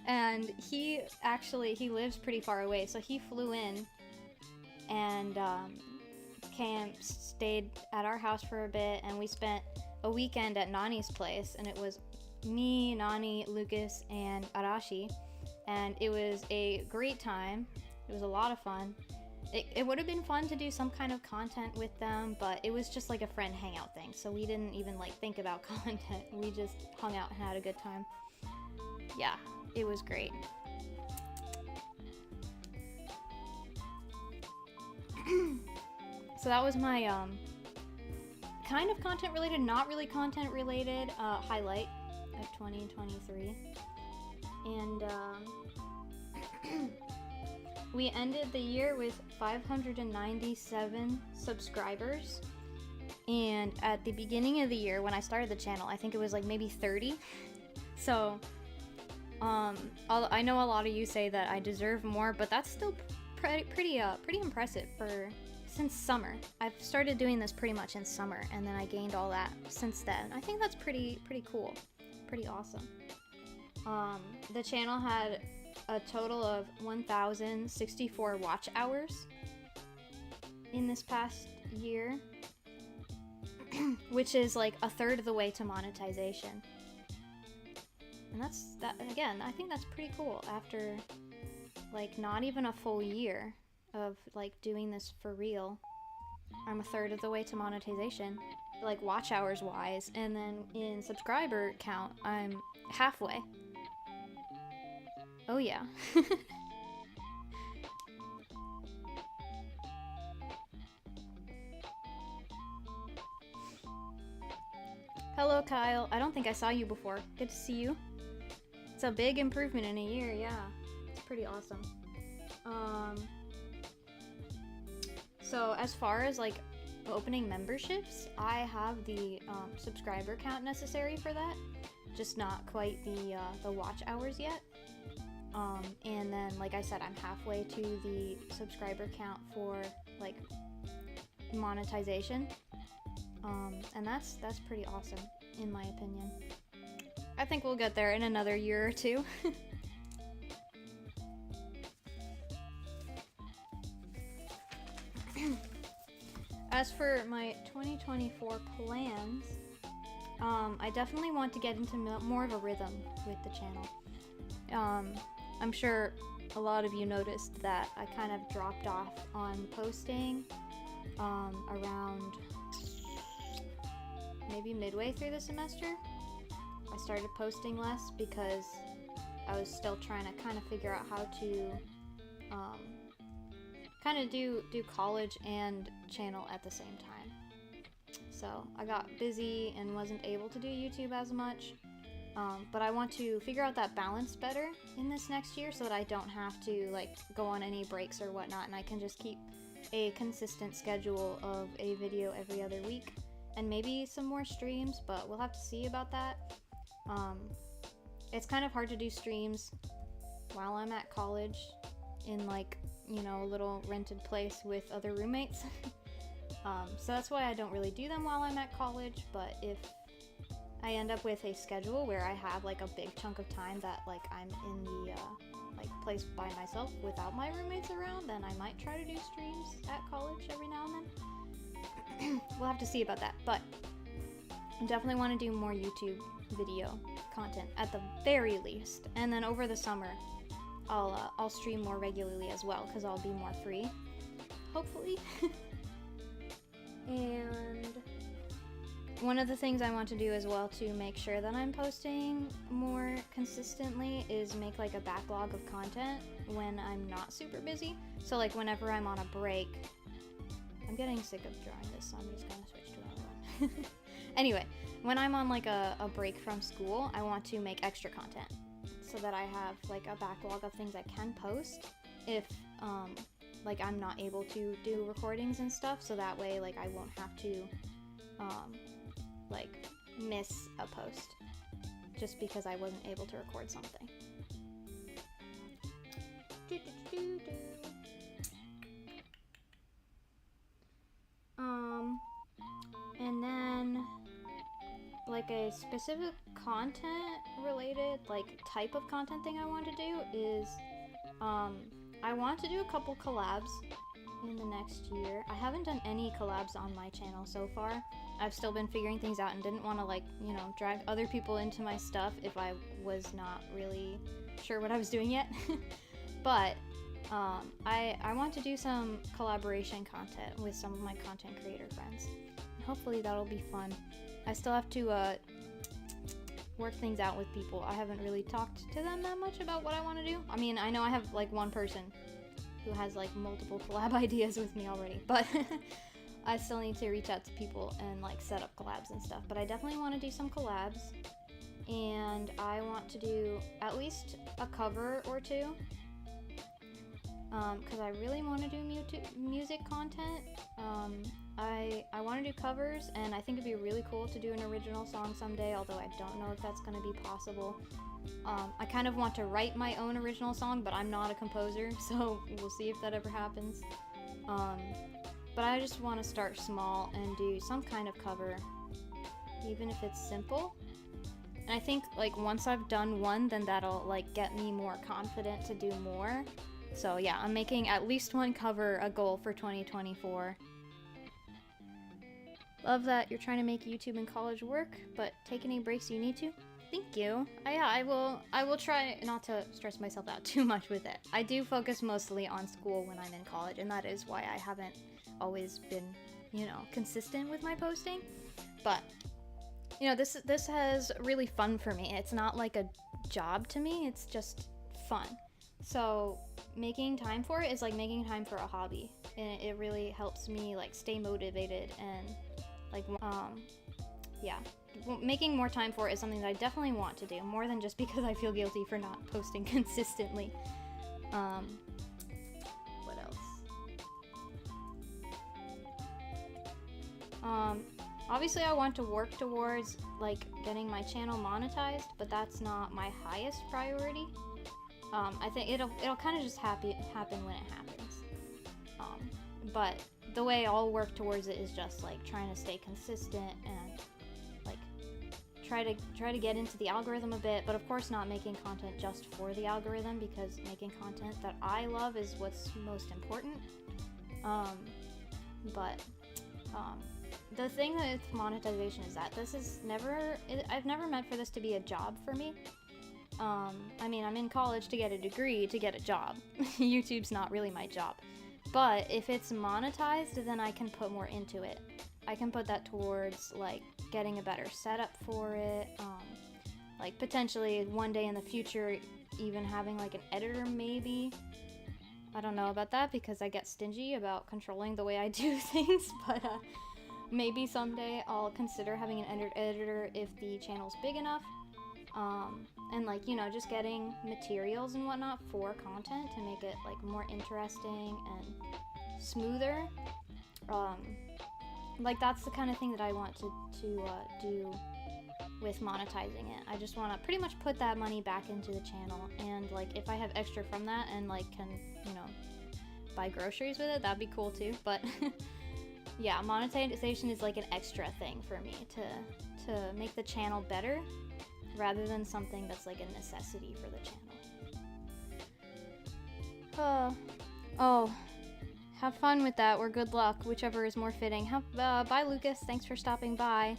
And he lives pretty far away, so he flew in and stayed at our house for a bit, and we spent a weekend at Nani's place, and it was me, Nani, Lucas, and Arashi, and it was a great time. It was a lot of fun. It would have been fun to do some kind of content with them, but it was just like a friend hangout thing, so we didn't even like think about content. We just hung out and had a good time. Yeah, it was great. So that was my kind of content related, not really content related highlight of 2023. And we ended the year with 597 subscribers. And at the beginning of the year, when I started the channel, I think it was like maybe 30. So I know a lot of you say that I deserve more, but that's still pretty impressive since summer. I've started doing this pretty much in summer, and then I gained all that since then. I think that's pretty cool, pretty awesome. The channel had a total of 1,064 watch hours in this past year, which is like a third of the way to monetization. And that again, I think that's pretty cool after like not even a full year of like doing this for real. I'm a third of the way to monetization, like watch hours wise, and then in subscriber count, I'm halfway. Oh yeah. Hello Kyle, I don't think I saw you before. Good to see you. It's a big improvement in a year, yeah. It's pretty awesome. So as far as like opening memberships, I have the subscriber count necessary for that, just not quite the watch hours yet. And then, like I said, I'm halfway to the subscriber count for like monetization. And that's pretty awesome in my opinion. I think we'll get there in another year or 2. As for my 2024 plans, I definitely want to get into more of a rhythm with the channel. I'm sure a lot of you noticed that I kind of dropped off on posting around maybe midway through the semester. I started posting less because I was still trying to kind of figure out how to kind of do college and channel at the same time. So I got busy and wasn't able to do YouTube as much. But I want to figure out that balance better in this next year so that I don't have to like go on any breaks or whatnot, and I can just keep a consistent schedule of a video every other week and maybe some more streams, but we'll have to see about that. It's kind of hard to do streams while I'm at college in like you know, a little rented place with other roommates. So that's why I don't really do them while I'm at college, but if I end up with a schedule where I have like a big chunk of time that like I'm in the like place by myself without my roommates around, then I might try to do streams at college every now and then. We'll have to see about that, but I definitely want to do more YouTube video content at the very least, and then over the summer I'll stream more regularly as well because I'll be more free, hopefully. And one of the things I want to do as well to make sure that I'm posting more consistently is make like a backlog of content when I'm not super busy. So like whenever I'm on a break, I'm getting sick of drawing this, so I'm just gonna switch to another one. Anyway, when I'm on like a break from school, I want to make extra content so that I have like a backlog of things I can post if like I'm not able to do recordings and stuff, so that way like I won't have to like miss a post just because I wasn't able to record something. And then like a specific content related like type of content thing I want to do is I want to do a couple collabs in the next year. I haven't done any collabs on my channel so far. I've still been figuring things out and didn't want to like, you know, drag other people into my stuff if I was not really sure what I was doing yet. But I want to do some collaboration content with some of my content creator friends. Hopefully that'll be fun. I still have to work things out with people. I haven't really talked to them that much about what I want to do. I mean, I know I have like one person who has like multiple collab ideas with me already, but I still need to reach out to people and like set up collabs and stuff. But I definitely want to do some collabs, and I want to do at least a cover or two, because I really want to do music content. I want to do covers, and I think it'd be really cool to do an original song someday, although I don't know if that's going to be possible. I kind of want to write my own original song, but I'm not a composer, so we'll see if that ever happens. But I just want to start small and do some kind of cover, even if it's simple. And I think like once I've done one, then that'll like get me more confident to do more. So yeah, I'm making at least one cover a goal for 2024. Love that you're trying to make YouTube and college work, but take any breaks you need to. Thank you. I will try not to stress myself out too much with it. I do focus mostly on school when I'm in college, and that is why I haven't always been, you know, consistent with my posting. But you know, this has really fun for me. It's not like a job to me, it's just fun. So making time for it is like making time for a hobby, and it really helps me like stay motivated and like yeah, making more time for it is something that I definitely want to do, more than just because I feel guilty for not posting consistently. What else? Obviously I want to work towards like getting my channel monetized, but that's not my highest priority. I think it'll kind of just happen when it happens. But the way I'll work towards it is just like trying to stay consistent and like try to get into the algorithm a bit, but of course not making content just for the algorithm, because making content that I love is what's most important. The thing with monetization is that I've never meant for this to be a job for me. I mean, I'm in college to get a degree to get a job. YouTube's not really my job. But if it's monetized, then I can put more into it. I can put that towards like getting a better setup for it, like potentially one day in the future even having like an editor maybe. I don't know about that because I get stingy about controlling the way I do things, but maybe someday I'll consider having an editor if the channel's big enough. And like, you know, just getting materials and whatnot for content to make it like more interesting and smoother. Like that's the kind of thing that I want to do with monetizing it. I just want to pretty much put that money back into the channel, and like if I have extra from that and like can, you know, buy groceries with it, that'd be cool too. But yeah, monetization is like an extra thing for me to make the channel better rather than something that's like a necessity for the channel. Oh, have fun with that, or good luck, whichever is more fitting. Bye, Lucas. Thanks for stopping by.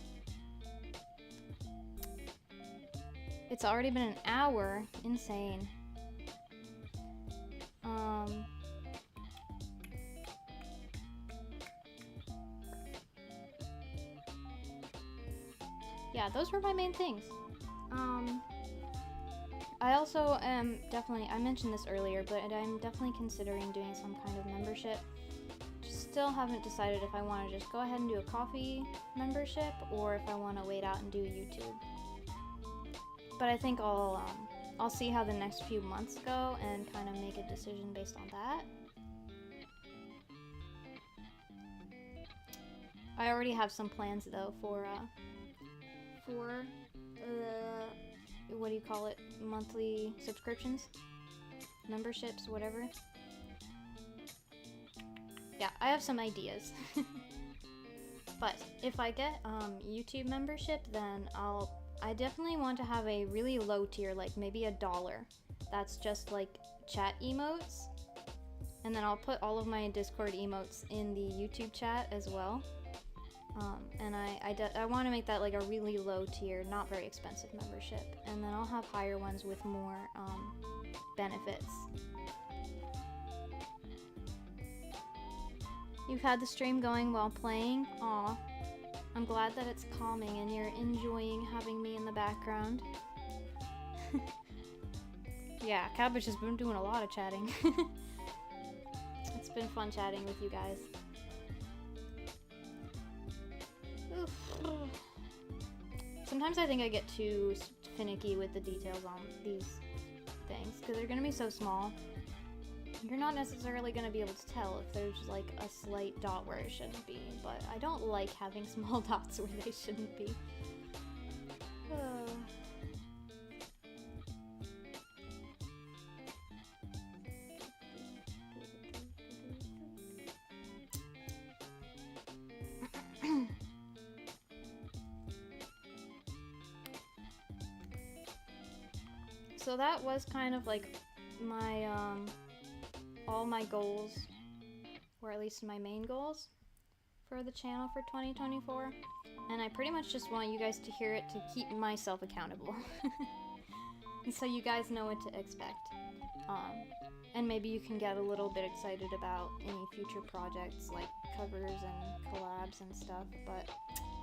It's already been an hour. Insane. Yeah, those were my main things. I also am definitely, I mentioned this earlier, but I'm definitely considering doing some kind of membership. Just still haven't decided if I want to just go ahead and do a coffee membership or if I want to wait out and do YouTube. But I think I'll see how the next few months go and kind of make a decision based on that. I already have some plans though for what do you call it? Monthly subscriptions? Memberships, whatever. Yeah, I have some ideas. But if I get YouTube membership, then I definitely want to have a really low tier, like maybe $1. That's just like chat emotes. And then I'll put all of my Discord emotes in the YouTube chat as well. And I want to make that like a really low tier, not very expensive membership. And then I'll have higher ones with more benefits. You've had the stream going while playing? Aw. I'm glad that it's calming and you're enjoying having me in the background. Yeah, Cabbage has been doing a lot of chatting. It's been fun chatting with you guys. Oof. Sometimes I think I get too finicky with the details on these things because they're going to be so small. You're not necessarily going to be able to tell if there's like a slight dot where it shouldn't be, but I don't like having small dots where they shouldn't be. So that was kind of like my, all my goals, or at least my main goals for the channel for 2024. And I pretty much just want you guys to hear it to keep myself accountable. And so you guys know what to expect. And maybe you can get a little bit excited about any future projects like covers and collabs and stuff. But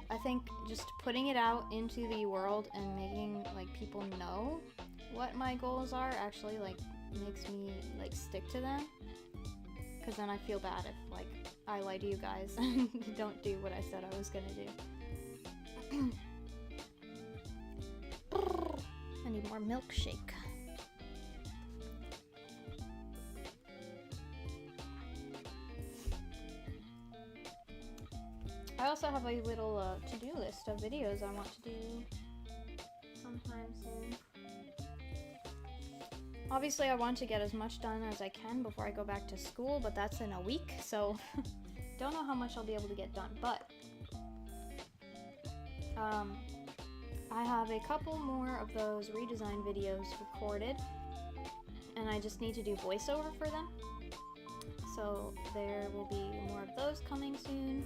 I think just putting it out into the world and making like people know what my goals are actually like makes me like stick to them, because then I feel bad if like I lie to you guys and don't do what I said I was gonna do. I need more milkshake. I also have a little to-do list of videos I want to do sometime soon. Obviously, I want to get as much done as I can before I go back to school, but that's in a week, so don't know how much I'll be able to get done, but I have a couple more of those redesign videos recorded, and I just need to do voiceover for them, so there will be more of those coming soon.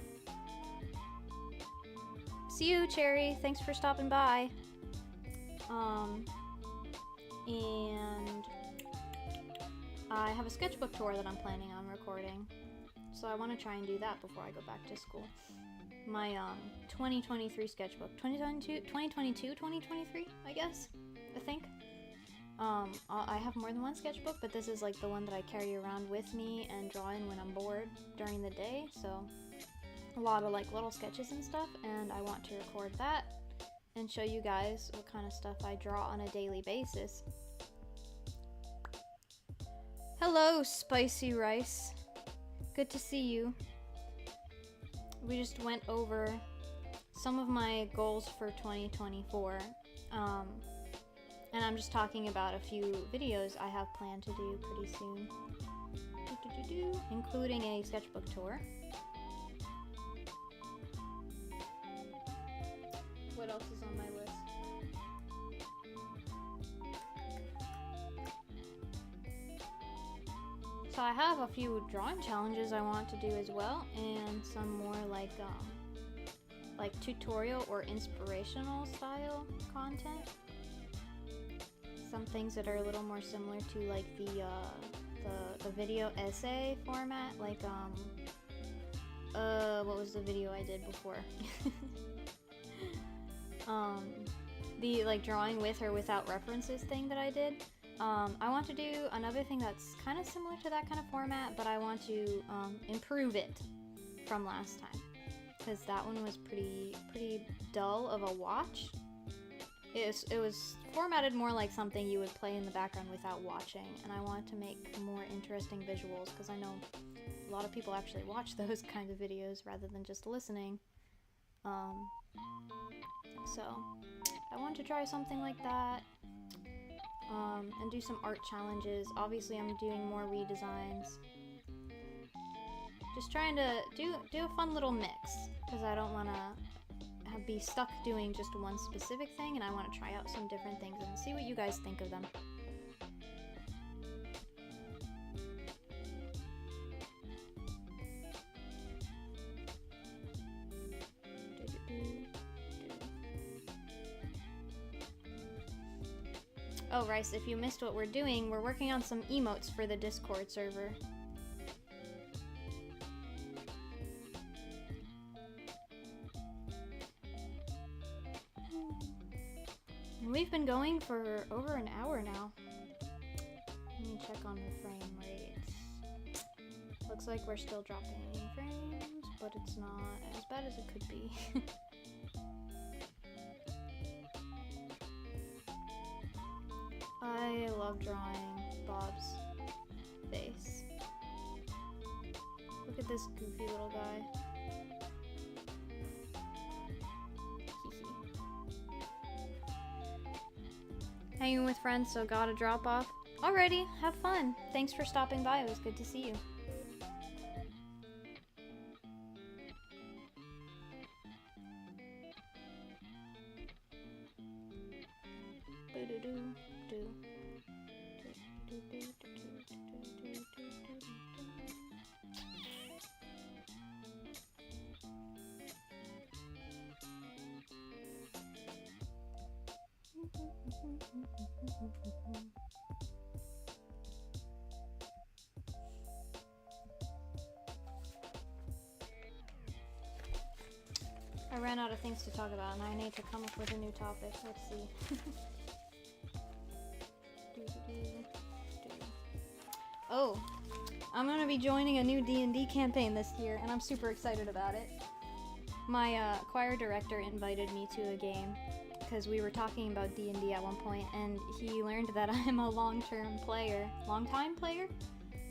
See you, Cherry. Thanks for stopping by. And I have a sketchbook tour that I'm planning on recording, so I want to try and do that before I go back to school. My 2023 sketchbook, 2022, 2023, I guess, I think. I have more than one sketchbook, but this is like the one that I carry around with me and draw in when I'm bored during the day, so a lot of like little sketches and stuff, and I want to record that and show you guys what kind of stuff I draw on a daily basis. Hello, Spicy Rice. Good to see you. We just went over some of my goals for 2024, and I'm just talking about a few videos I have planned to do pretty soon. including a sketchbook tour. What else is on my list? So I have a few drawing challenges I want to do as well, and some more like tutorial or inspirational style content. Some things that are a little more similar to like the video essay format, like what was the video I did before? The like drawing with or without references thing that I did. I want to do another thing that's kind of similar to that kind of format, but I want to improve it from last time, because that one was pretty dull of a watch. It was formatted more like something you would play in the background without watching, and I wanted to make more interesting visuals, because I know a lot of people actually watch those kinds of videos rather than just listening. So I want to try something like that, and do some art challenges. Obviously I'm doing more redesigns. Just trying to do a fun little mix, because I don't want to be stuck doing just one specific thing, and I want to try out some different things and see what you guys think of them. Oh, Rice, if you missed what we're doing, we're working on some emotes for the Discord server. We've been going for over an hour now. Let me check on the frame rates. Looks like we're still dropping frames, but it's not as bad as it could be. I love drawing Bob's face. Look at this goofy little guy. Hanging with friends, so gotta drop off. Alrighty, have fun. Thanks for stopping by. It was good to see you. I ran out of things to talk about, and I need to come up with a new topic. Let's see. Oh, I'm gonna be joining a new D&D campaign this year, and I'm super excited about it. My choir director invited me to a game because we were talking about D&D at one point, and he learned that I'm a long-time player.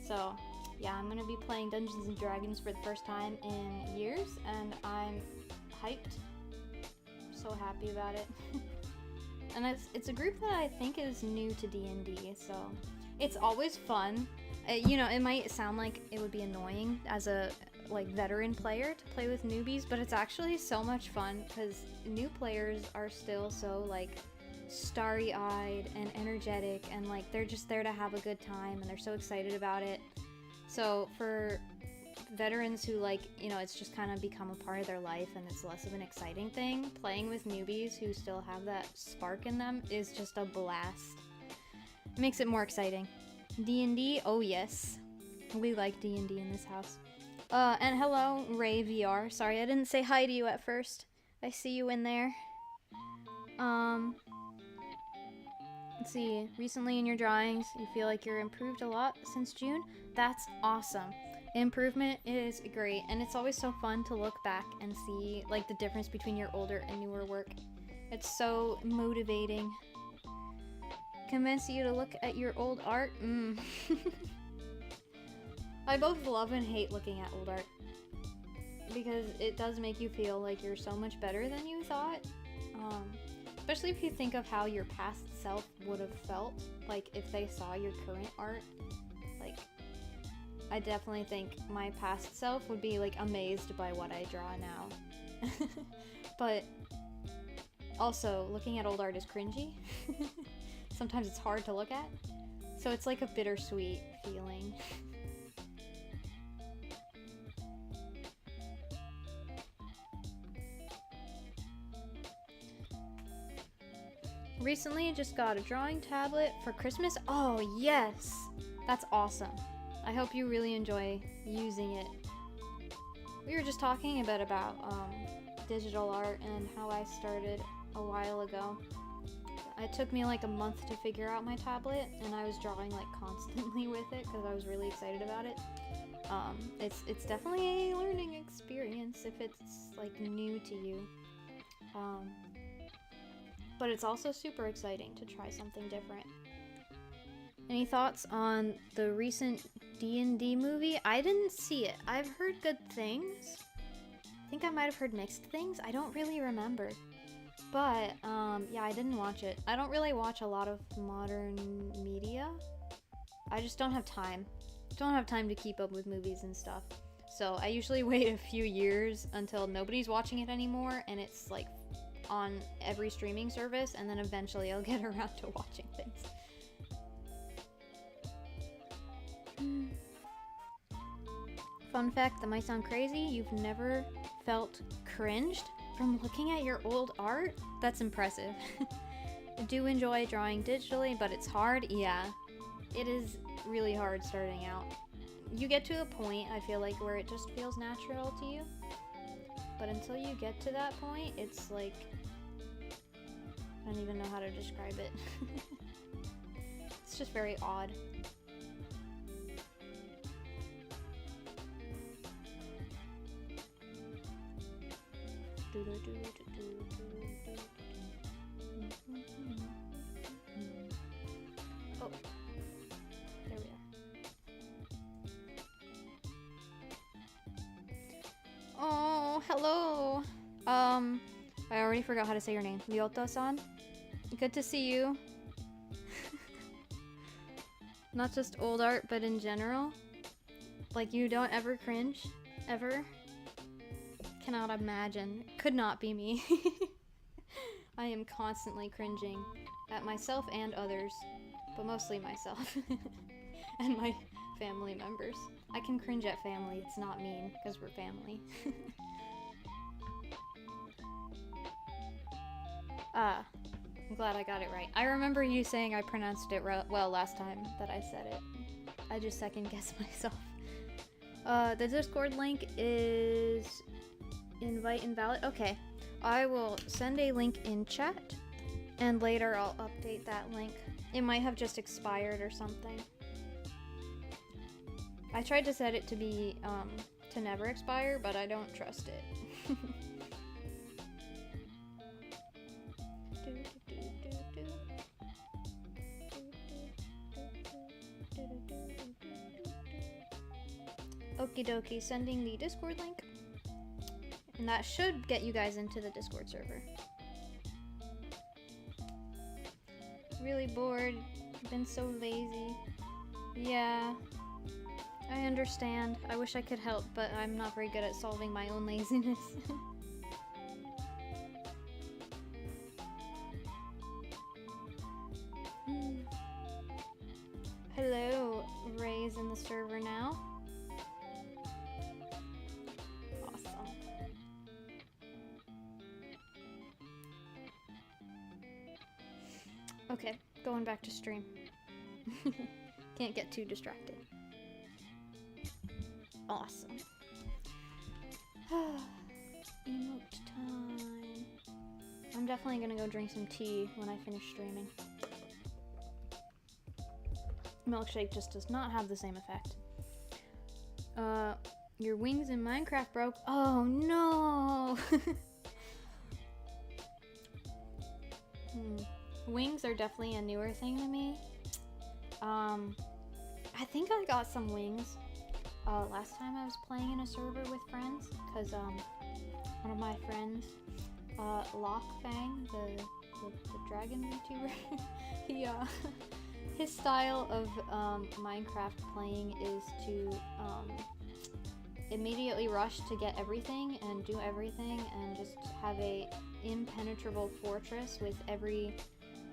So yeah, I'm gonna be playing Dungeons and Dragons for the first time in years, and I'm hyped. I'm so happy about it. And it's a group that I think is new to D&D, so it's always fun. You know, it might sound like it would be annoying as a veteran player to play with newbies, but it's actually so much fun because new players are still so starry-eyed and energetic, and they're just there to have a good time, and they're so excited about it. So for veterans who it's just kind of become a part of their life and it's less of an exciting thing, playing with newbies who still have that spark in them is just a blast. It makes it more exciting. D&D, oh yes, we like D&D in this house. And hello, Ray VR. Sorry, I didn't say hi to you at first. I see you in there. Let's see. Recently in your drawings, you feel like you're improved a lot since June. That's awesome. Improvement is great, and it's always so fun to look back and see the difference between your older and newer work. It's so motivating. Convince you to look at your old art? I both love and hate looking at old art, because it does make you feel like you're so much better than you thought. Especially if you think of how your past self would have felt, if they saw your current art. I definitely think my past self would be like amazed by what I draw now. But also, looking at old art is cringy. Sometimes it's hard to look at. So it's like a bittersweet feeling. Recently just got a drawing tablet for Christmas. Oh yes! That's awesome. I hope you really enjoy using it. We were just talking a bit about digital art and how I started a while ago. It took me like a month to figure out my tablet, and I was drawing like constantly with it because I was really excited about it. It's definitely a learning experience if it's like new to you. But it's also super exciting to try something different. Any thoughts on the recent D&D movie? I didn't see it. I've heard good things. I think I might have heard mixed things. I don't really remember. But, yeah, I didn't watch it. I don't really watch a lot of modern media. I just don't have time. Don't have time to keep up with movies and stuff. So I usually wait a few years until nobody's watching it anymore, and it's like on every streaming service, and then eventually I'll get around to watching things. Fun fact that might sound crazy, you've never felt cringed from looking at your old art? That's impressive. I do enjoy drawing digitally, but it's hard. Yeah, it is really hard starting out. You get to a point, I feel like, where it just feels natural to you. But until you get to that point, it's like, I don't even know how to describe it. It's just very odd. Oh, there we are. Oh, hello. I already forgot how to say your name. Ryota-san? Good to see you. Not just old art, but in general. Like, you don't ever cringe? Ever? Cannot imagine. Could not be me. I am constantly cringing at myself and others, but mostly myself and my family members. I can cringe at family. It's not mean because we're family. I'm glad I got it right. I remember you saying I pronounced it well last time that I said it. I just second guessed myself. The Discord link is invite invalid. Okay, I will send a link in chat, and later I'll update that link. It might have just expired or something. I tried to set it to be to never expire, but I don't trust it. Okie dokie, sending the Discord link. And that should get you guys into the Discord server. Really bored. Been so lazy. Yeah. I understand. I wish I could help, but I'm not very good at solving my own laziness. Hello, Ray's in the server now. Awesome. Okay, going back to stream. Can't get too distracted. Awesome. Emote time. I'm definitely gonna go drink some tea when I finish streaming. Milkshake just does not have the same effect. Your wings in Minecraft broke. Oh no! Wings are definitely a newer thing to me. I think I got some wings last time I was playing in a server with friends, because one of my friends, Lockfang, the dragon YouTuber, his style of Minecraft playing is to immediately rush to get everything and do everything and just have a impenetrable fortress with every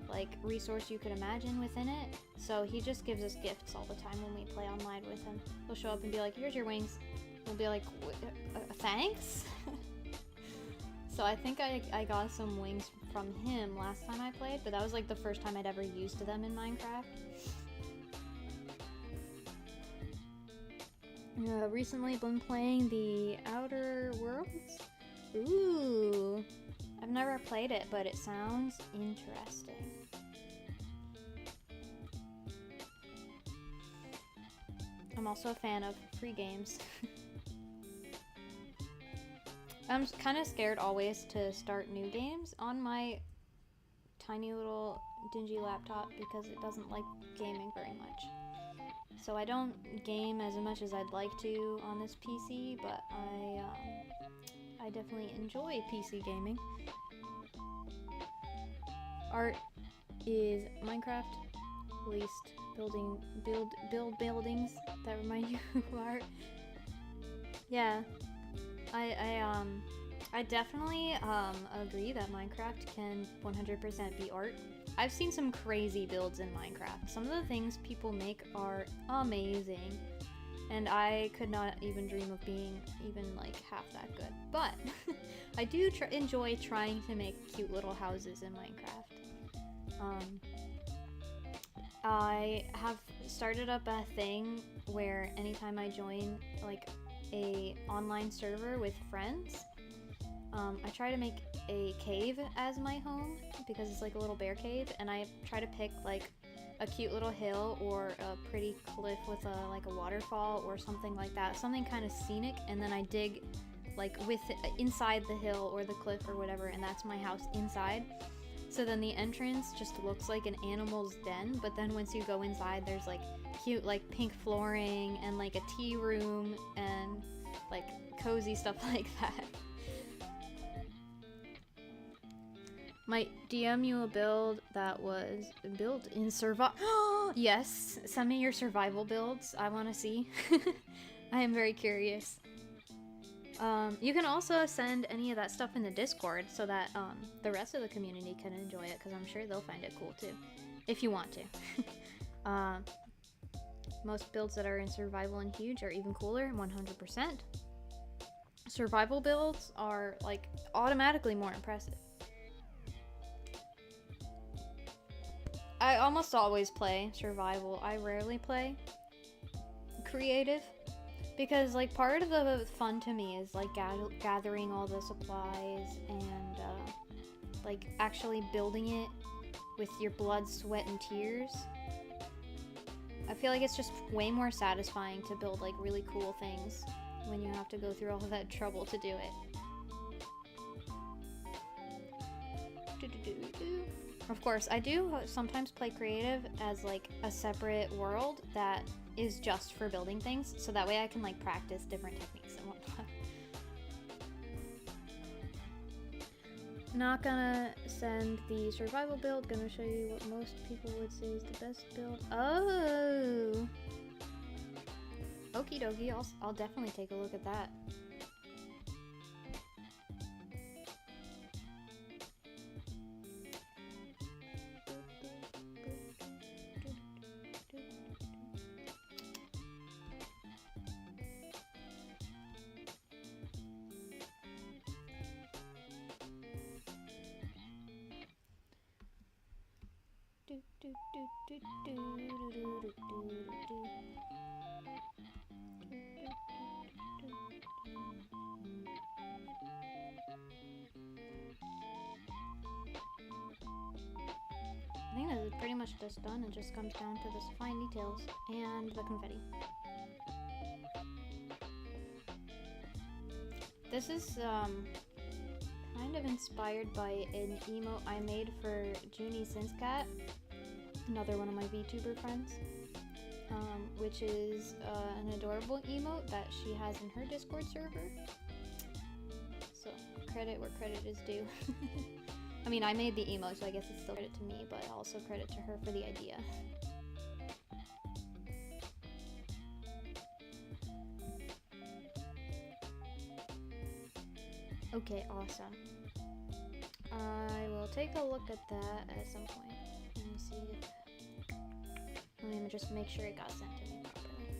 like resource you could imagine within it. So he just gives us gifts all the time when we play online with him. He'll show up and be like, here's your wings. We'll be like, thanks? So I think I got some wings from him last time I played, but that was like the first time I'd ever used them in Minecraft. Recently been playing the Outer Worlds. Ooh, I've never played it, but it sounds interesting. I'm also a fan of free games. I'm kind of scared always to start new games on my tiny little dingy laptop because it doesn't like gaming very much. So I don't game as much as I'd like to on this PC, but I definitely enjoy PC gaming. Art is Minecraft, at least build buildings that remind you of art. Yeah, I definitely agree that Minecraft can 100% be art. I've seen some crazy builds in Minecraft. Some of the things people make are amazing, and I could not even dream of being even like half that good. But I do enjoy trying to make cute little houses in Minecraft. I have started up a thing where anytime I join like a online server with friends, I try to make a cave as my home because it's like a little bear cave, and I try to pick like a cute little hill or a pretty cliff with a waterfall or something like that, something kind of scenic, and then I dig like inside the hill or the cliff or whatever, and that's my house inside. So then the entrance just looks like an animal's den, but then once you go inside, there's like cute like pink flooring and like a tea room and like cozy stuff like that. Might DM you a build that was built in survival. Yes, send me your survival builds. I want to see. I am very curious. You can also send any of that stuff in the Discord so that the rest of the community can enjoy it, because I'm sure they'll find it cool too, if you want to. Most builds that are in survival and huge are even cooler, 100%. Survival builds are like automatically more impressive. I almost always play survival. I rarely play creative, because like part of the fun to me is like gathering all the supplies and like actually building it with your blood, sweat, and tears. I feel like it's just way more satisfying to build like really cool things when you have to go through all of that trouble to do it. Of course, I do sometimes play creative as like a separate world that is just for building things, so that way I can like practice different techniques and whatnot. Not gonna send the survival build, gonna show you what most people would say is the best build. Oh! Okie dokie, I'll definitely take a look at that. I think this is pretty much just done. It just comes down to the fine details and the confetti. This is kind of inspired by an emote I made for Junie Sinscat, another one of my VTuber friends, which is an adorable emote that she has in her Discord server. So credit where credit is due. I mean, I made the emote, so I guess it's still credit to me, but also credit to her for the idea. Okay, awesome. I will take a look at that at some point. Let me see if... Let me just make sure it got sent to me properly.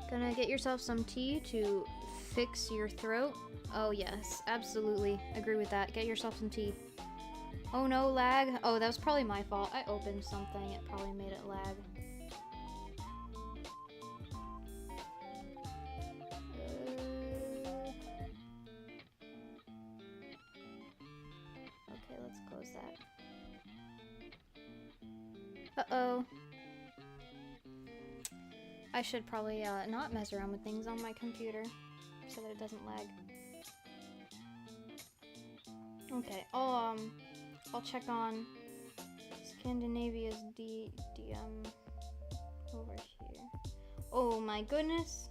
Gonna get yourself some tea to fix your throat. Oh yes, absolutely. Agree with that. Get yourself some tea. Oh no, lag. Oh, that was probably my fault. I opened something. It probably made it lag. Okay, let's close that. Uh-oh. I should probably not mess around with things on my computer so that it doesn't lag. Okay, I'll check on Scandinavia's DM over here. Oh my goodness.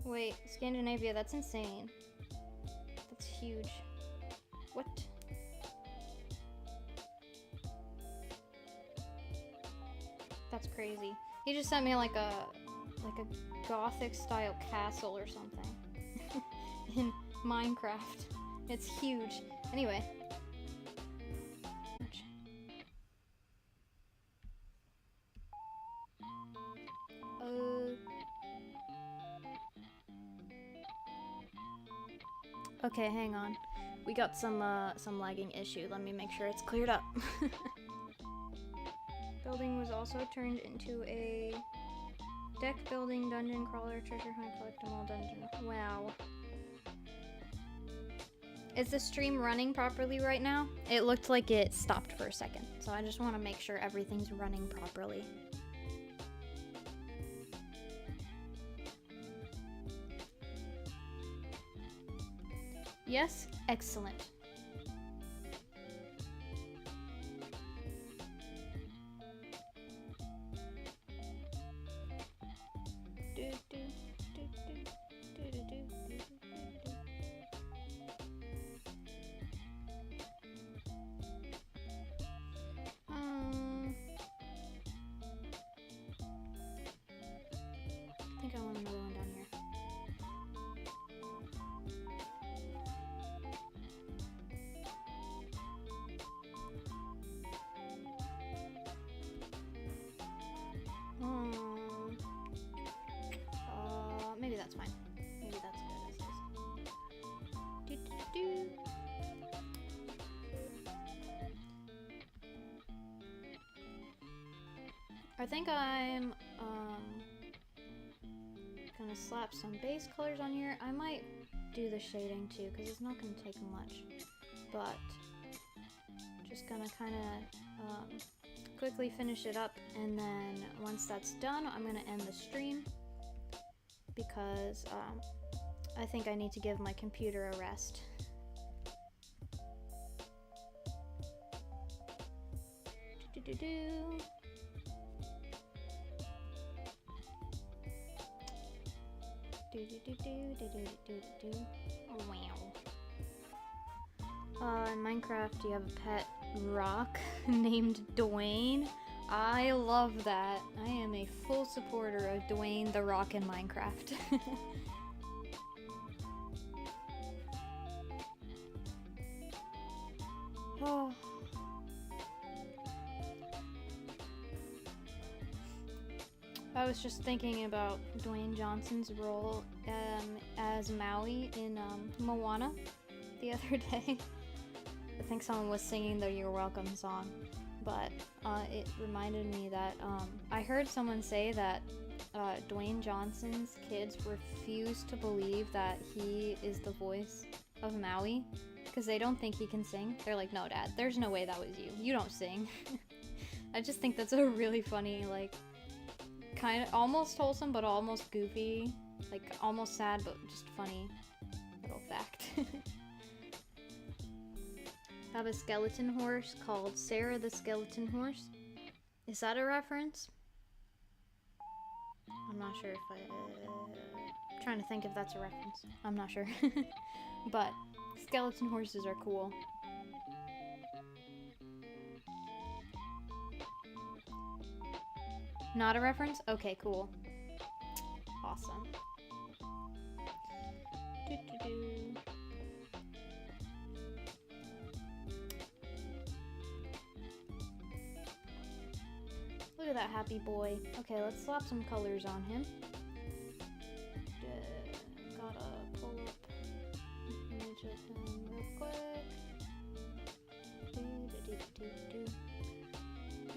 Wait, Scandinavia, that's insane. That's huge. What? That's crazy. He just sent me like a gothic style castle or something in Minecraft. It's huge. Anyway. Okay, hang on. We got some lagging issue. Let me make sure it's cleared up. Building was also turned into a deck building, dungeon crawler, treasure hunt, collectible dungeon. Wow. Is the stream running properly right now? It looked like it stopped for a second, so I just want to make sure everything's running properly. Yes? Excellent. I think I want another one down here. Maybe that's fine. Maybe that's good as is. I think I'm gonna slap some base colors on here. I might do the shading too, because it's not gonna take much. But just gonna kind of quickly finish it up, and then once that's done, I'm gonna end the stream because I think I need to give my computer a rest. In Minecraft, do you have a pet rock named Dwayne? I love that. I am a full supporter of Dwayne the Rock in Minecraft. Oh. I was just thinking about Dwayne Johnson's role as Maui in Moana the other day. I think someone was singing the You're Welcome song, but it reminded me that I heard someone say that Dwayne Johnson's kids refuse to believe that he is the voice of Maui because they don't think he can sing. They're like, no, Dad, there's no way that was you. You don't sing. I just think that's a really funny, like, kind of almost wholesome but almost goofy, like almost sad but just funny little fact. I have a skeleton horse called Sarah the Skeleton Horse. Is that a reference? I'm not sure if I'm trying to think if that's a reference. I'm not sure. But skeleton horses are cool. Not a reference? Okay, cool. Awesome. Doo-doo-doo. Look at that happy boy. Okay, let's slap some colors on him. Gotta pull up an image of him real quick.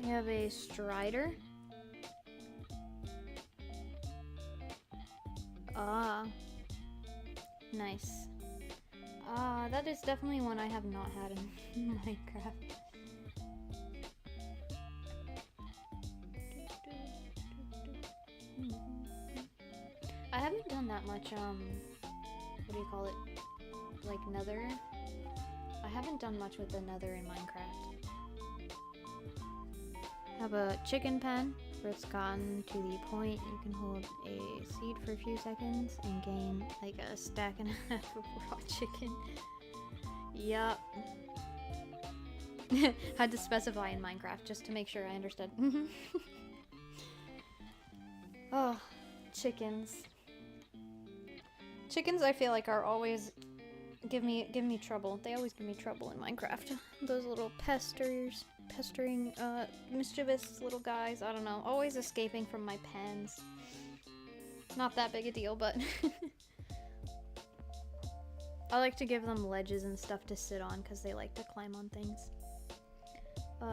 We have a Strider. Ah, nice. Ah, that is definitely one I have not had in Minecraft. I haven't done that much, what do you call it? Like nether? I haven't done much with the nether in Minecraft. Have a chicken pen where it's gotten to the point you can hold a seed for a few seconds and gain like a stack and a half of raw chicken. Yup. Had to specify in Minecraft just to make sure I understood. Oh, chickens. Chickens I feel like are always give me trouble. They always give me trouble in Minecraft. Those little pestering, mischievous little guys. I don't know. Always escaping from my pens. Not that big a deal, but I like to give them ledges and stuff to sit on because they like to climb on things.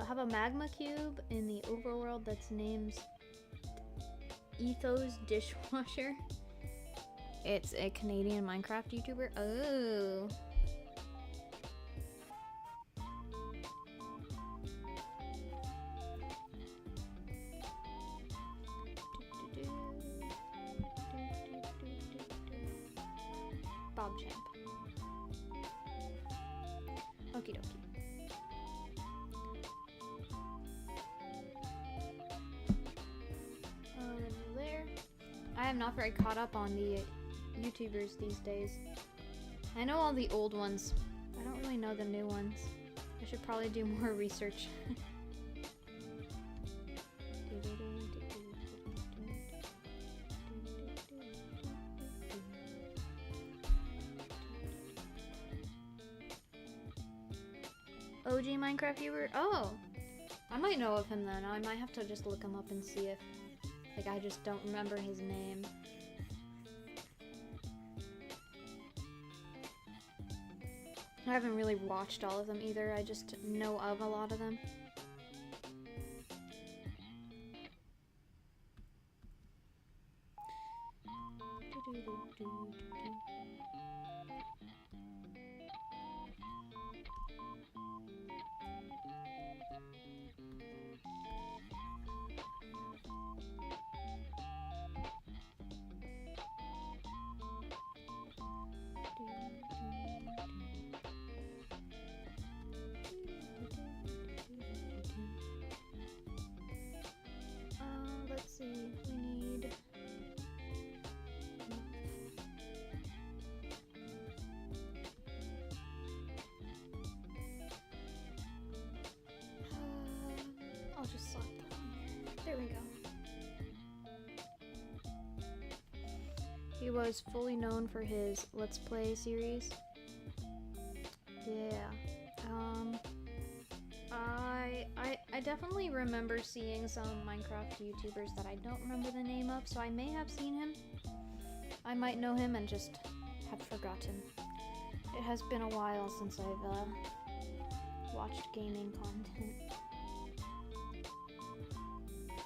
Have a magma cube in the overworld that's named Ethos Dishwasher. It's a Canadian Minecraft YouTuber. Oh. Bob Champ. Okie dokie. There. I am not very caught up on the YouTubers these days. I know all the old ones. I don't really know the new ones. I should probably do more research. OG Minecraft viewer? Oh! I might know of him then. I might have to just look him up and see if... Like, I just don't remember his name. I haven't really watched all of them either. I just know of a lot of them. Let's see, we need... I'll just slap that on here. There we go. He was fully known for his Let's Play series. Yeah. I definitely remember seeing some Minecraft YouTubers that I don't remember the name of, so I may have seen him. I might know him and just have forgotten. It has been a while since I've watched gaming content.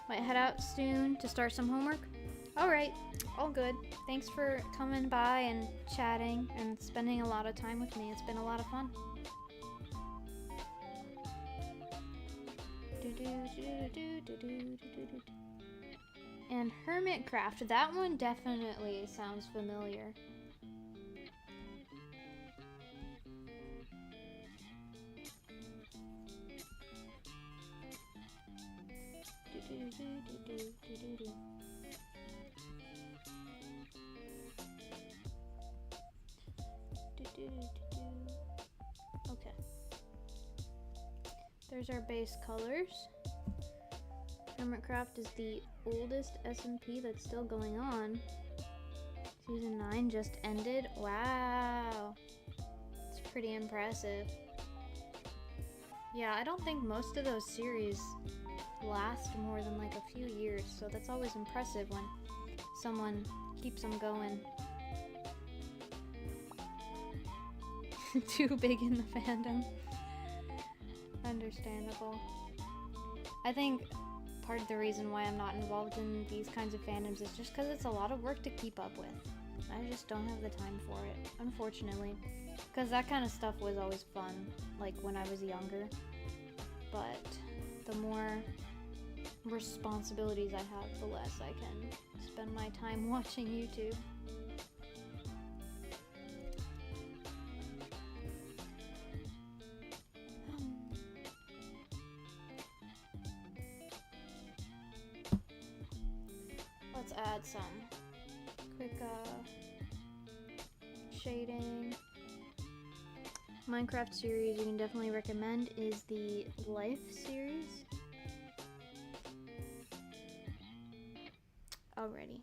Might head out soon to start some homework. Alright, all good. Thanks for coming by and chatting and spending a lot of time with me. It's been a lot of fun. And Hermitcraft, that one definitely sounds familiar. Okay. There's our base colors. Hermitcraft is the oldest SMP that's still going on. Season 9 just ended. Wow. It's pretty impressive. Yeah, I don't think most of those series last more than like a few years, so that's always impressive when someone keeps them going. Too big in the fandom. Understandable. I think part of the reason why I'm not involved in these kinds of fandoms is just because it's a lot of work to keep up with. I just don't have the time for it, unfortunately. Because that kind of stuff was always fun, like when I was younger. But the more responsibilities I have, the less I can spend my time watching YouTube. Let's add some quick shading. Minecraft series you can definitely recommend is the Life series. Alrighty.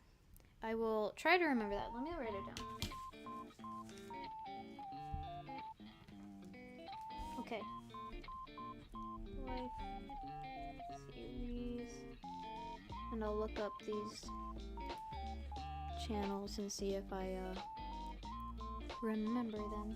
I will try to remember that. Let me write it down. Okay. Life series. And I'll look up these channels and see if I remember them.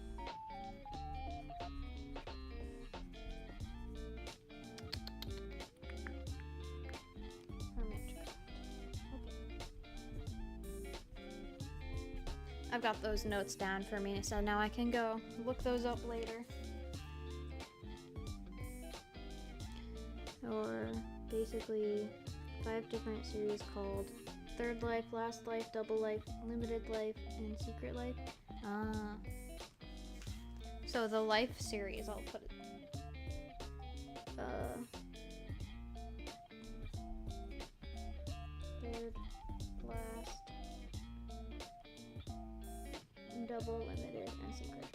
I've got those notes down for me, so now I can go look those up later. Or basically 5 different series called Third Life, Last Life, Double Life, Limited Life, and Secret Life. So the Life series, I'll put it. Third, Last, Double, Limited, and Secret.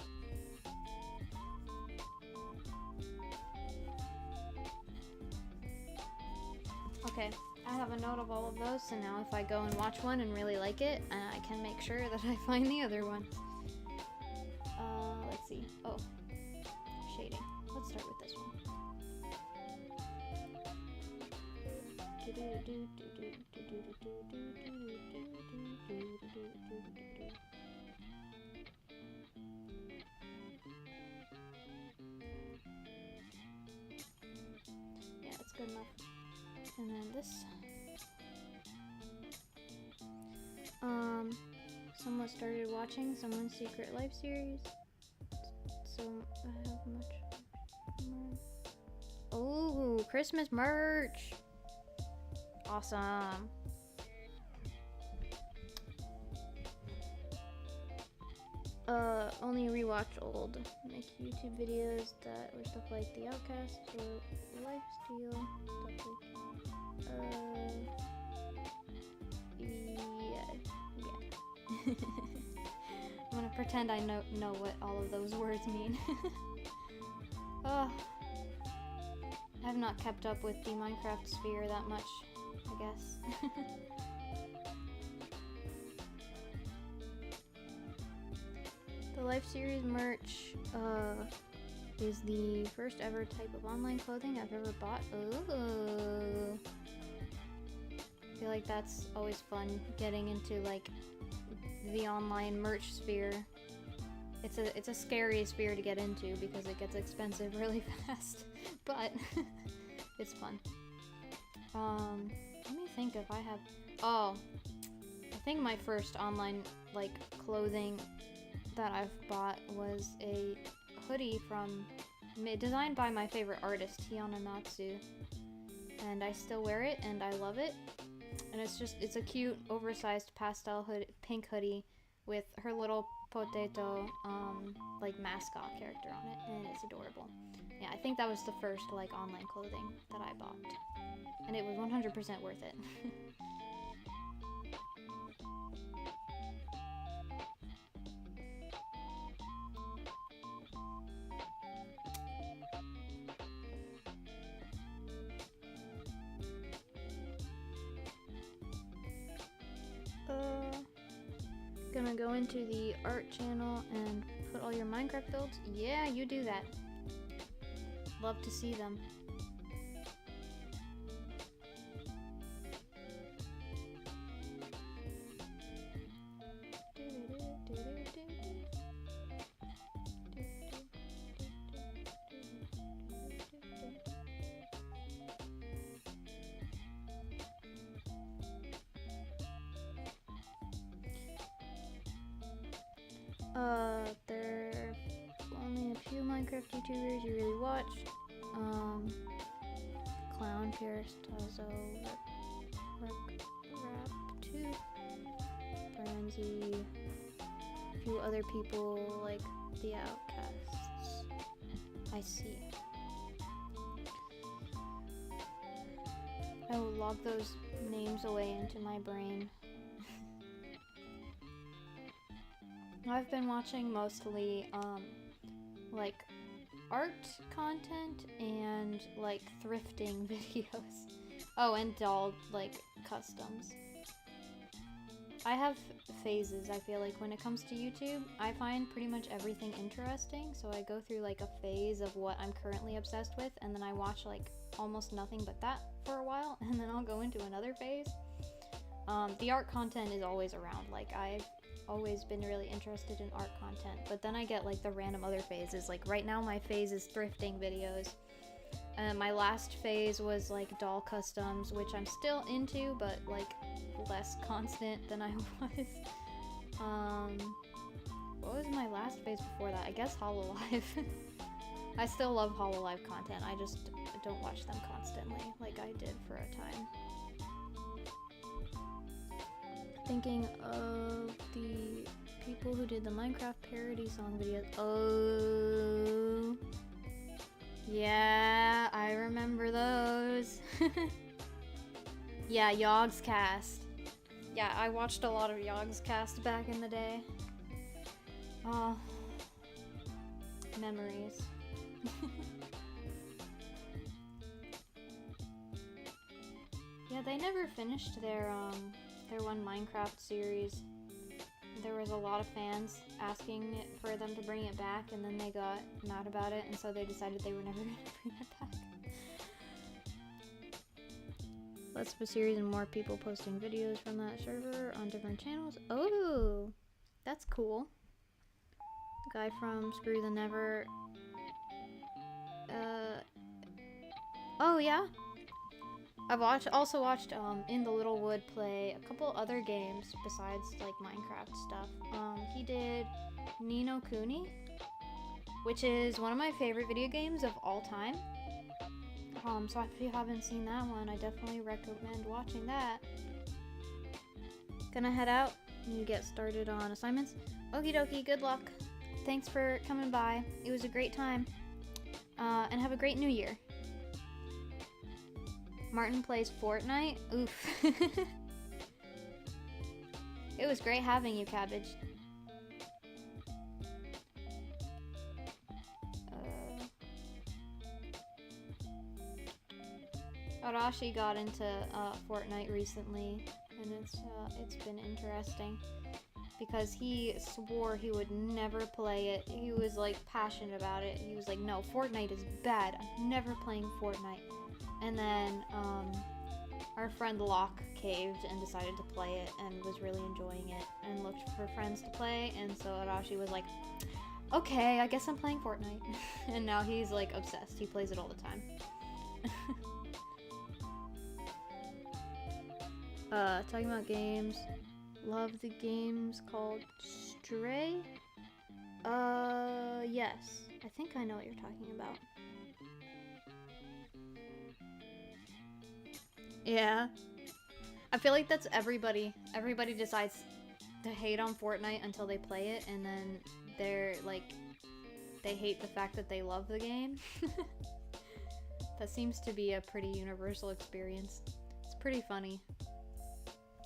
Okay, I have a note of all of those, so now if I go and watch one and really like it, I can make sure that I find the other one. Let's see. Oh, shading. Let's start with this one. Yeah, it's good enough. And then this. Someone started watching someone's Secret Life series. So I have much more. Oh, Christmas merch! Awesome. Only rewatch old. Make YouTube videos that were stuff like The Outcast or Lifesteal. Stuff like, yeah. I'm gonna pretend I know what all of those words mean. I have not kept up with the Minecraft sphere that much, I guess. The Life series merch is the first ever type of online clothing I've ever bought. Ooh. I feel like that's always fun, getting into like the online merch sphere. It's a scary sphere to get into because it gets expensive really fast, but it's fun. Let me think if I have. Oh, I think my first online like clothing that I've bought was a hoodie designed by my favorite artist, Hiana Natsu, and I still wear it and I love it. And it's a cute oversized pastel pink hoodie with her little potato like mascot character on it, and it's adorable. Yeah, I think that was the first like online clothing that I bought, and it was 100% worth it. Gonna go into the art channel and put all your Minecraft builds? Yeah, you do that. Love to see them. There are only a few Minecraft YouTubers you really watch. Clown Pierce, Tazo, Rap 2, Branzy, a few other people like the Outcasts. I see. I will log those names away into my brain. I've been watching mostly, like, art content and, like, thrifting videos. Oh, and doll, like, customs. I have phases, I feel like, when it comes to YouTube. I find pretty much everything interesting, so I go through, like, a phase of what I'm currently obsessed with, and then I watch, like, almost nothing but that for a while, and then I'll go into another phase. The art content is always around. Like, I've always been really interested in art content, but then I get like the random other phases. Like right now my phase is thrifting videos, and my last phase was like doll customs, which I'm still into, but like less constant than I was. What was my last phase before that? I guess Hololive. I still love Hololive content, I just don't watch them constantly like I did for a time. Thinking of the people who did the Minecraft parody song videos. Oh, yeah, I remember those. Yeah, Yogscast. Yeah, I watched a lot of Yogscast back in the day. Oh, memories. Yeah, they never finished their one Minecraft series. There was a lot of fans asking for them to bring it back, and then they got mad about it, and so they decided they were never gonna bring it back. Let's Play series and more people posting videos from that server on different channels. Oh, that's cool. Guy from Screw the Never. Oh yeah. I've also watched In the Little Wood play a couple other games besides like Minecraft stuff. He did Ni no Kuni, which is one of my favorite video games of all time. So if you haven't seen that one, I definitely recommend watching that. Gonna head out and get started on assignments. Okie dokie, good luck. Thanks for coming by. It was a great time. And have a great new year. Martin plays Fortnite? Oof. It was great having you, Cabbage. Arashi got into Fortnite recently, and it's been interesting because he swore he would never play it. He was like passionate about it. He was like, no, Fortnite is bad. I'm never playing Fortnite. And then our friend Locke caved and decided to play it and was really enjoying it and looked for friends to play, and so Arashi was like, okay, I guess I'm playing Fortnite. And now he's like obsessed. He plays it all the time. Talking about games. Love the games called Stray. Yes. I think I know what you're talking about. Yeah. I feel like that's everybody. Everybody decides to hate on Fortnite until they play it, and then they're like, they hate the fact that they love the game. That seems to be a pretty universal experience. It's pretty funny.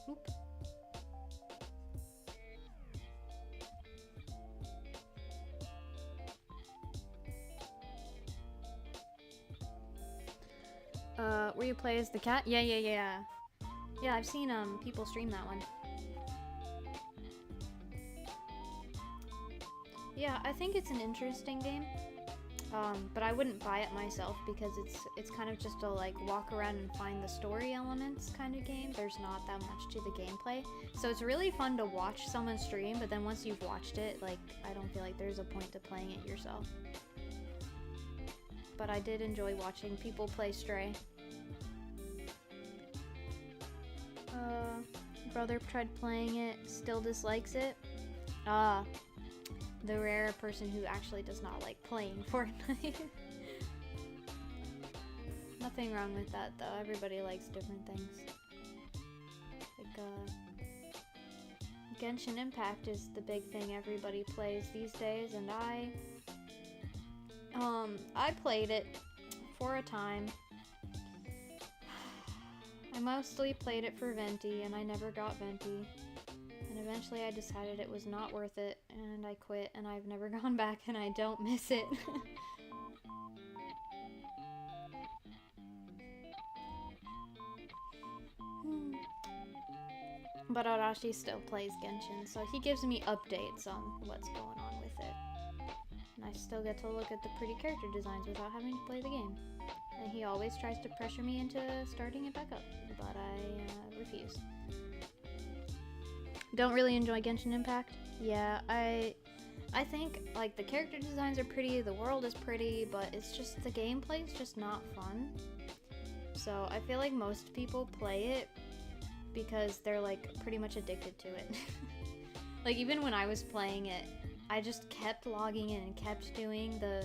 Oop. Where you play as the cat? Yeah. Yeah, I've seen people stream that one. Yeah, I think it's an interesting game. But I wouldn't buy it myself because it's kind of just a like walk around and find the story elements kind of game. There's not that much to the gameplay. So it's really fun to watch someone stream, but then once you've watched it, like I don't feel like there's a point to playing it yourself. But I did enjoy watching people play Stray. Brother tried playing it, still dislikes it. The rare person who actually does not like playing Fortnite. Nothing wrong with that though, everybody likes different things. Like, Genshin Impact is the big thing everybody plays these days, and I played it for a time. I mostly played it for Venti, and I never got Venti. And eventually I decided it was not worth it, and I quit, and I've never gone back, and I don't miss it. But Arashi still plays Genshin, so he gives me updates on what's going on with it. And I still get to look at the pretty character designs without having to play the game. And he always tries to pressure me into starting it back up, but I refuse. Don't really enjoy Genshin Impact. Yeah, I think like the character designs are pretty, the world is pretty, but it's just the gameplay is just not fun. So I feel like most people play it because they're like pretty much addicted to it. Like even when I was playing it, I just kept logging in and kept doing the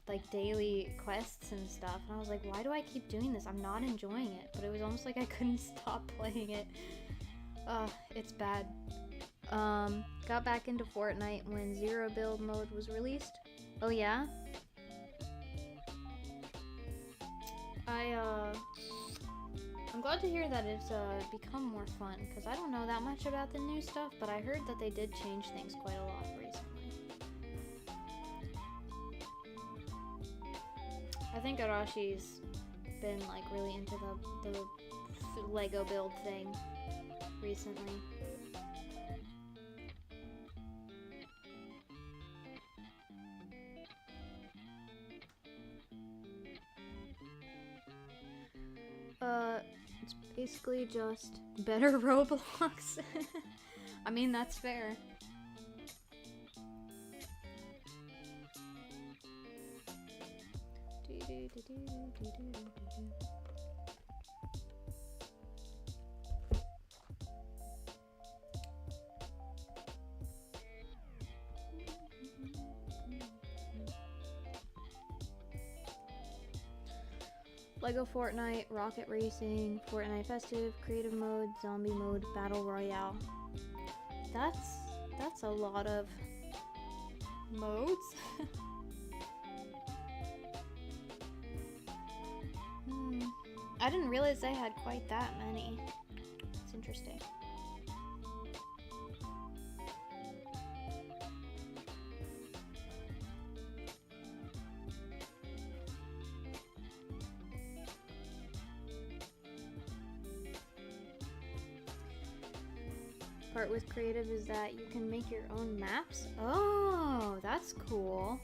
like daily quests and stuff, and I was like, why do I keep doing this? I'm not enjoying it. But it was almost like I couldn't stop playing it. It's bad. Got back into Fortnite when Zero Build mode was released. Oh yeah? I'm glad to hear that it's become more fun, because I don't know that much about the new stuff, but I heard that they did change things quite a lot recently. I think Arashi's been like really into the Lego build thing recently. It's basically just better Roblox. I mean, that's fair. Lego Fortnite, Rocket Racing, Fortnite Festive, Creative Mode, Zombie Mode, Battle Royale. That's a lot of modes. I didn't realize they had quite that many. It's interesting. Part with creative is that you can make your own maps. Oh, that's cool.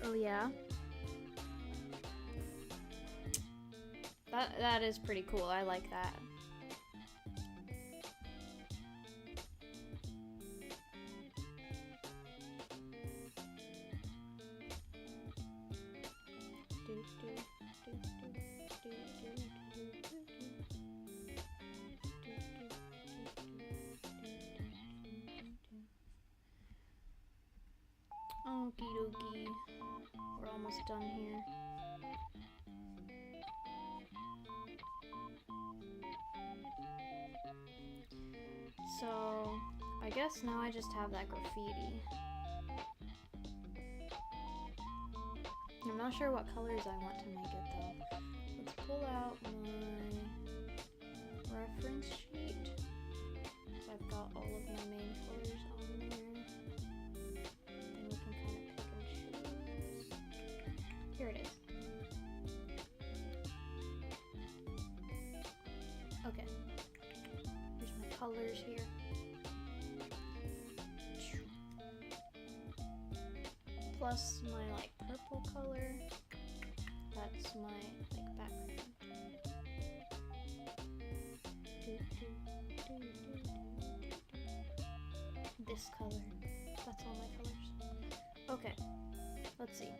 Oh yeah. That is pretty cool. I like that. Okie dokie. We're almost done here. So, I guess now I just have that graffiti. I'm not sure what colors I want to make it though. Let's pull out my reference sheet. So I've got all of my main colors on there. And we can kind of pick and choose. Here it is. Okay. Here's my colors here. plus my like purple color. That's my like background. This color. That's all my colors. Okay, let's see.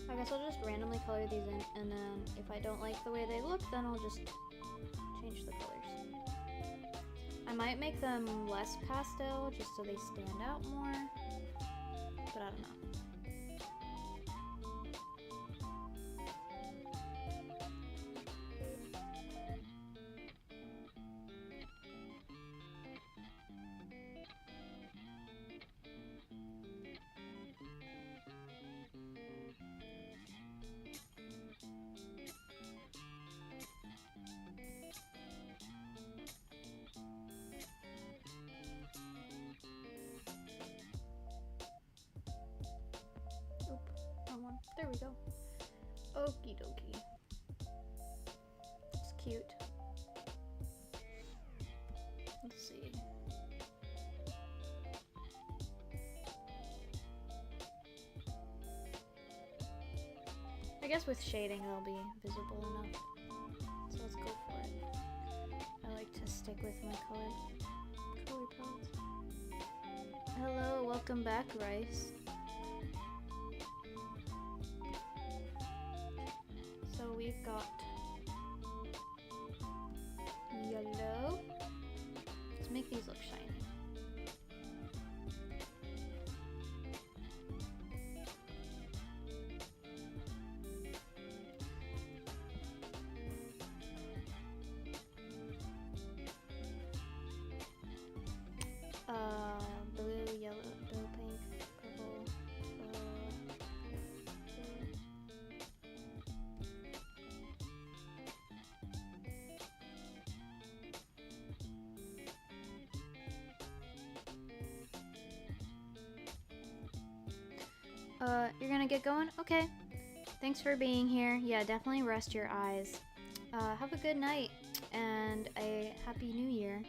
I guess I'll just randomly color these in, and then if I don't like the way they look, then I'll just change the colors. I might make them less pastel just so they stand out more, but I don't know. There we go. Okie dokie. It's cute. Let's see. I guess with shading it'll be visible enough. So let's go for it. I like to stick with my color palettes. Hello, welcome back, Rice. So we've got yellow. Let's make these look shiny. Blue, yellow, blue, pink, purple, you're gonna get going? Okay. Thanks for being here. Yeah, definitely rest your eyes. Have a good night and a happy new year.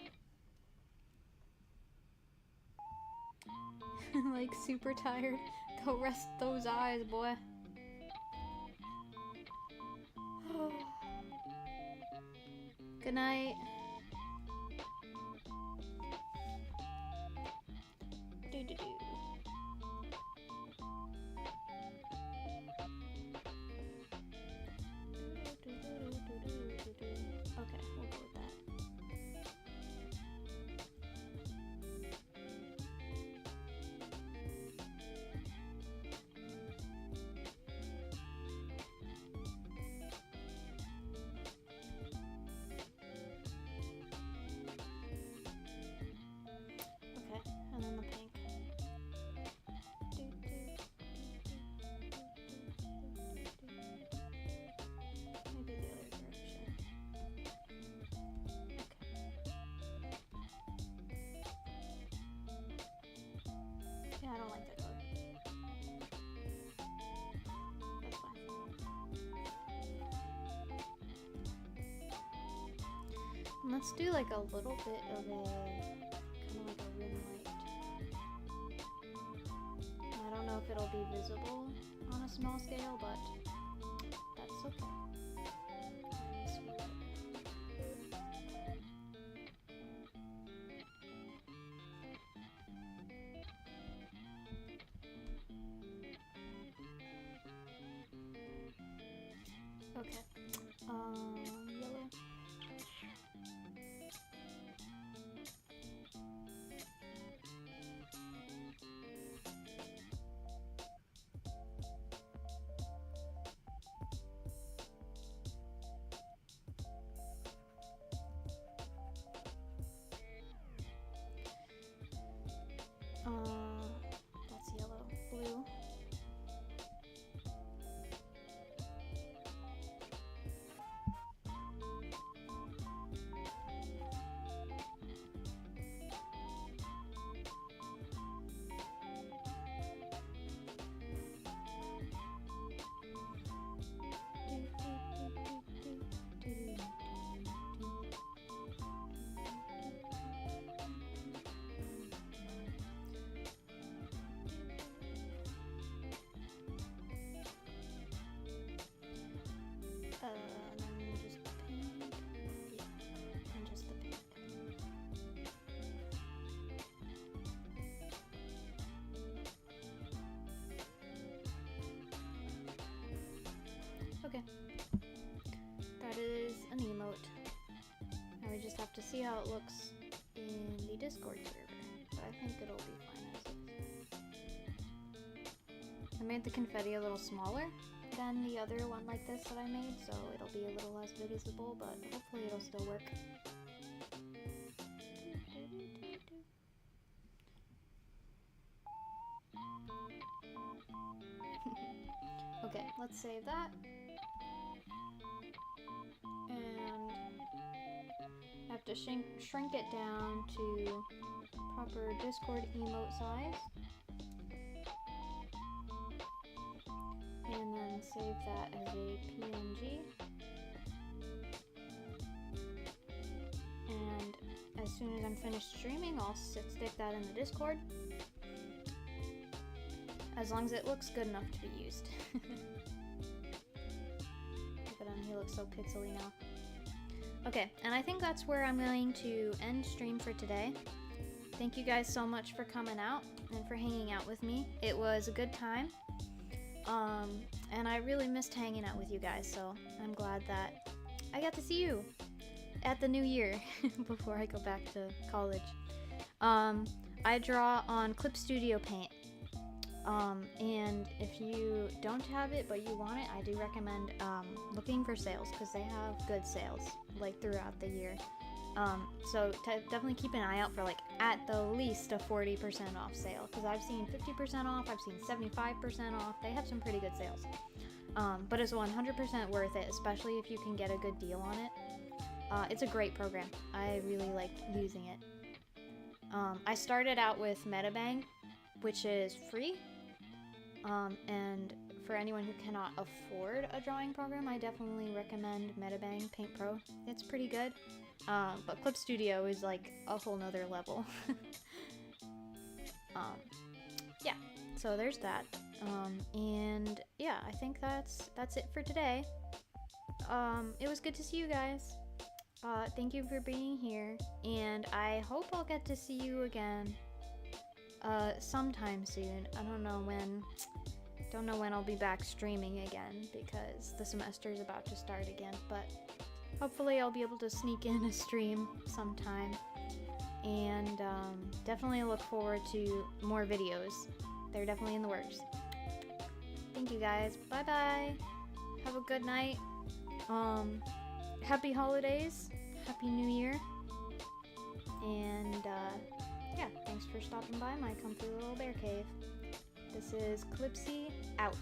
Like super tired. Go rest those eyes, boy. Good night. Do. Okay, we'll go with that. Okay, and then the pink. Maybe the other direction. Okay. Yeah, I don't like that color. That's fine. And let's do like a little bit of a kind of like a rim light. I don't know if it'll be visible on a small scale, but that's okay. Okay. Yellow. That's yellow. Blue. Okay. That is an emote. Now we just have to see how it looks in the Discord server. But I think it'll be fine as is. I made the confetti a little smaller than the other one like this that I made, so it'll be a little less visible, but hopefully it'll still work. Okay, let's save that. And I have to shrink it down to proper Discord emote size. And then save that as a PNG. And as soon as I'm finished streaming, I'll stick that in the Discord. As long as it looks good enough to be used. Look at him, he looks so pixely now. Okay, and I think that's where I'm going to end stream for today. Thank you guys so much for coming out and for hanging out with me. It was a good time. And I really missed hanging out with you guys, so I'm glad that I got to see you at the new year before I go back to college. I draw on Clip Studio Paint. And if you don't have it but you want it, I do recommend looking for sales, because they have good sales like throughout the year. So definitely keep an eye out for like at the least a 40% off sale, because I've seen 50% off, I've seen 75% off. They have some pretty good sales. But it's 100% worth it, especially if you can get a good deal on it. It's a great program. I really like using it. I started out with MetaBang, which is free. And for anyone who cannot afford a drawing program, I definitely recommend MetaBang Paint Pro. It's pretty good. But Clip Studio is like a whole nother level. Yeah, so there's that. And yeah, I think that's it for today. It was good to see you guys. Thank you for being here, and I hope I'll get to see you again sometime soon. I don't know when I'll be back streaming again, because the semester is about to start again, but hopefully I'll be able to sneak in a stream sometime. And definitely look forward to more videos. They're definitely in the works. Thank you guys. Bye bye. Have a good night. Happy holidays. Happy New Year. And yeah, thanks for stopping by my comfy little bear cave. This is Clipsy out.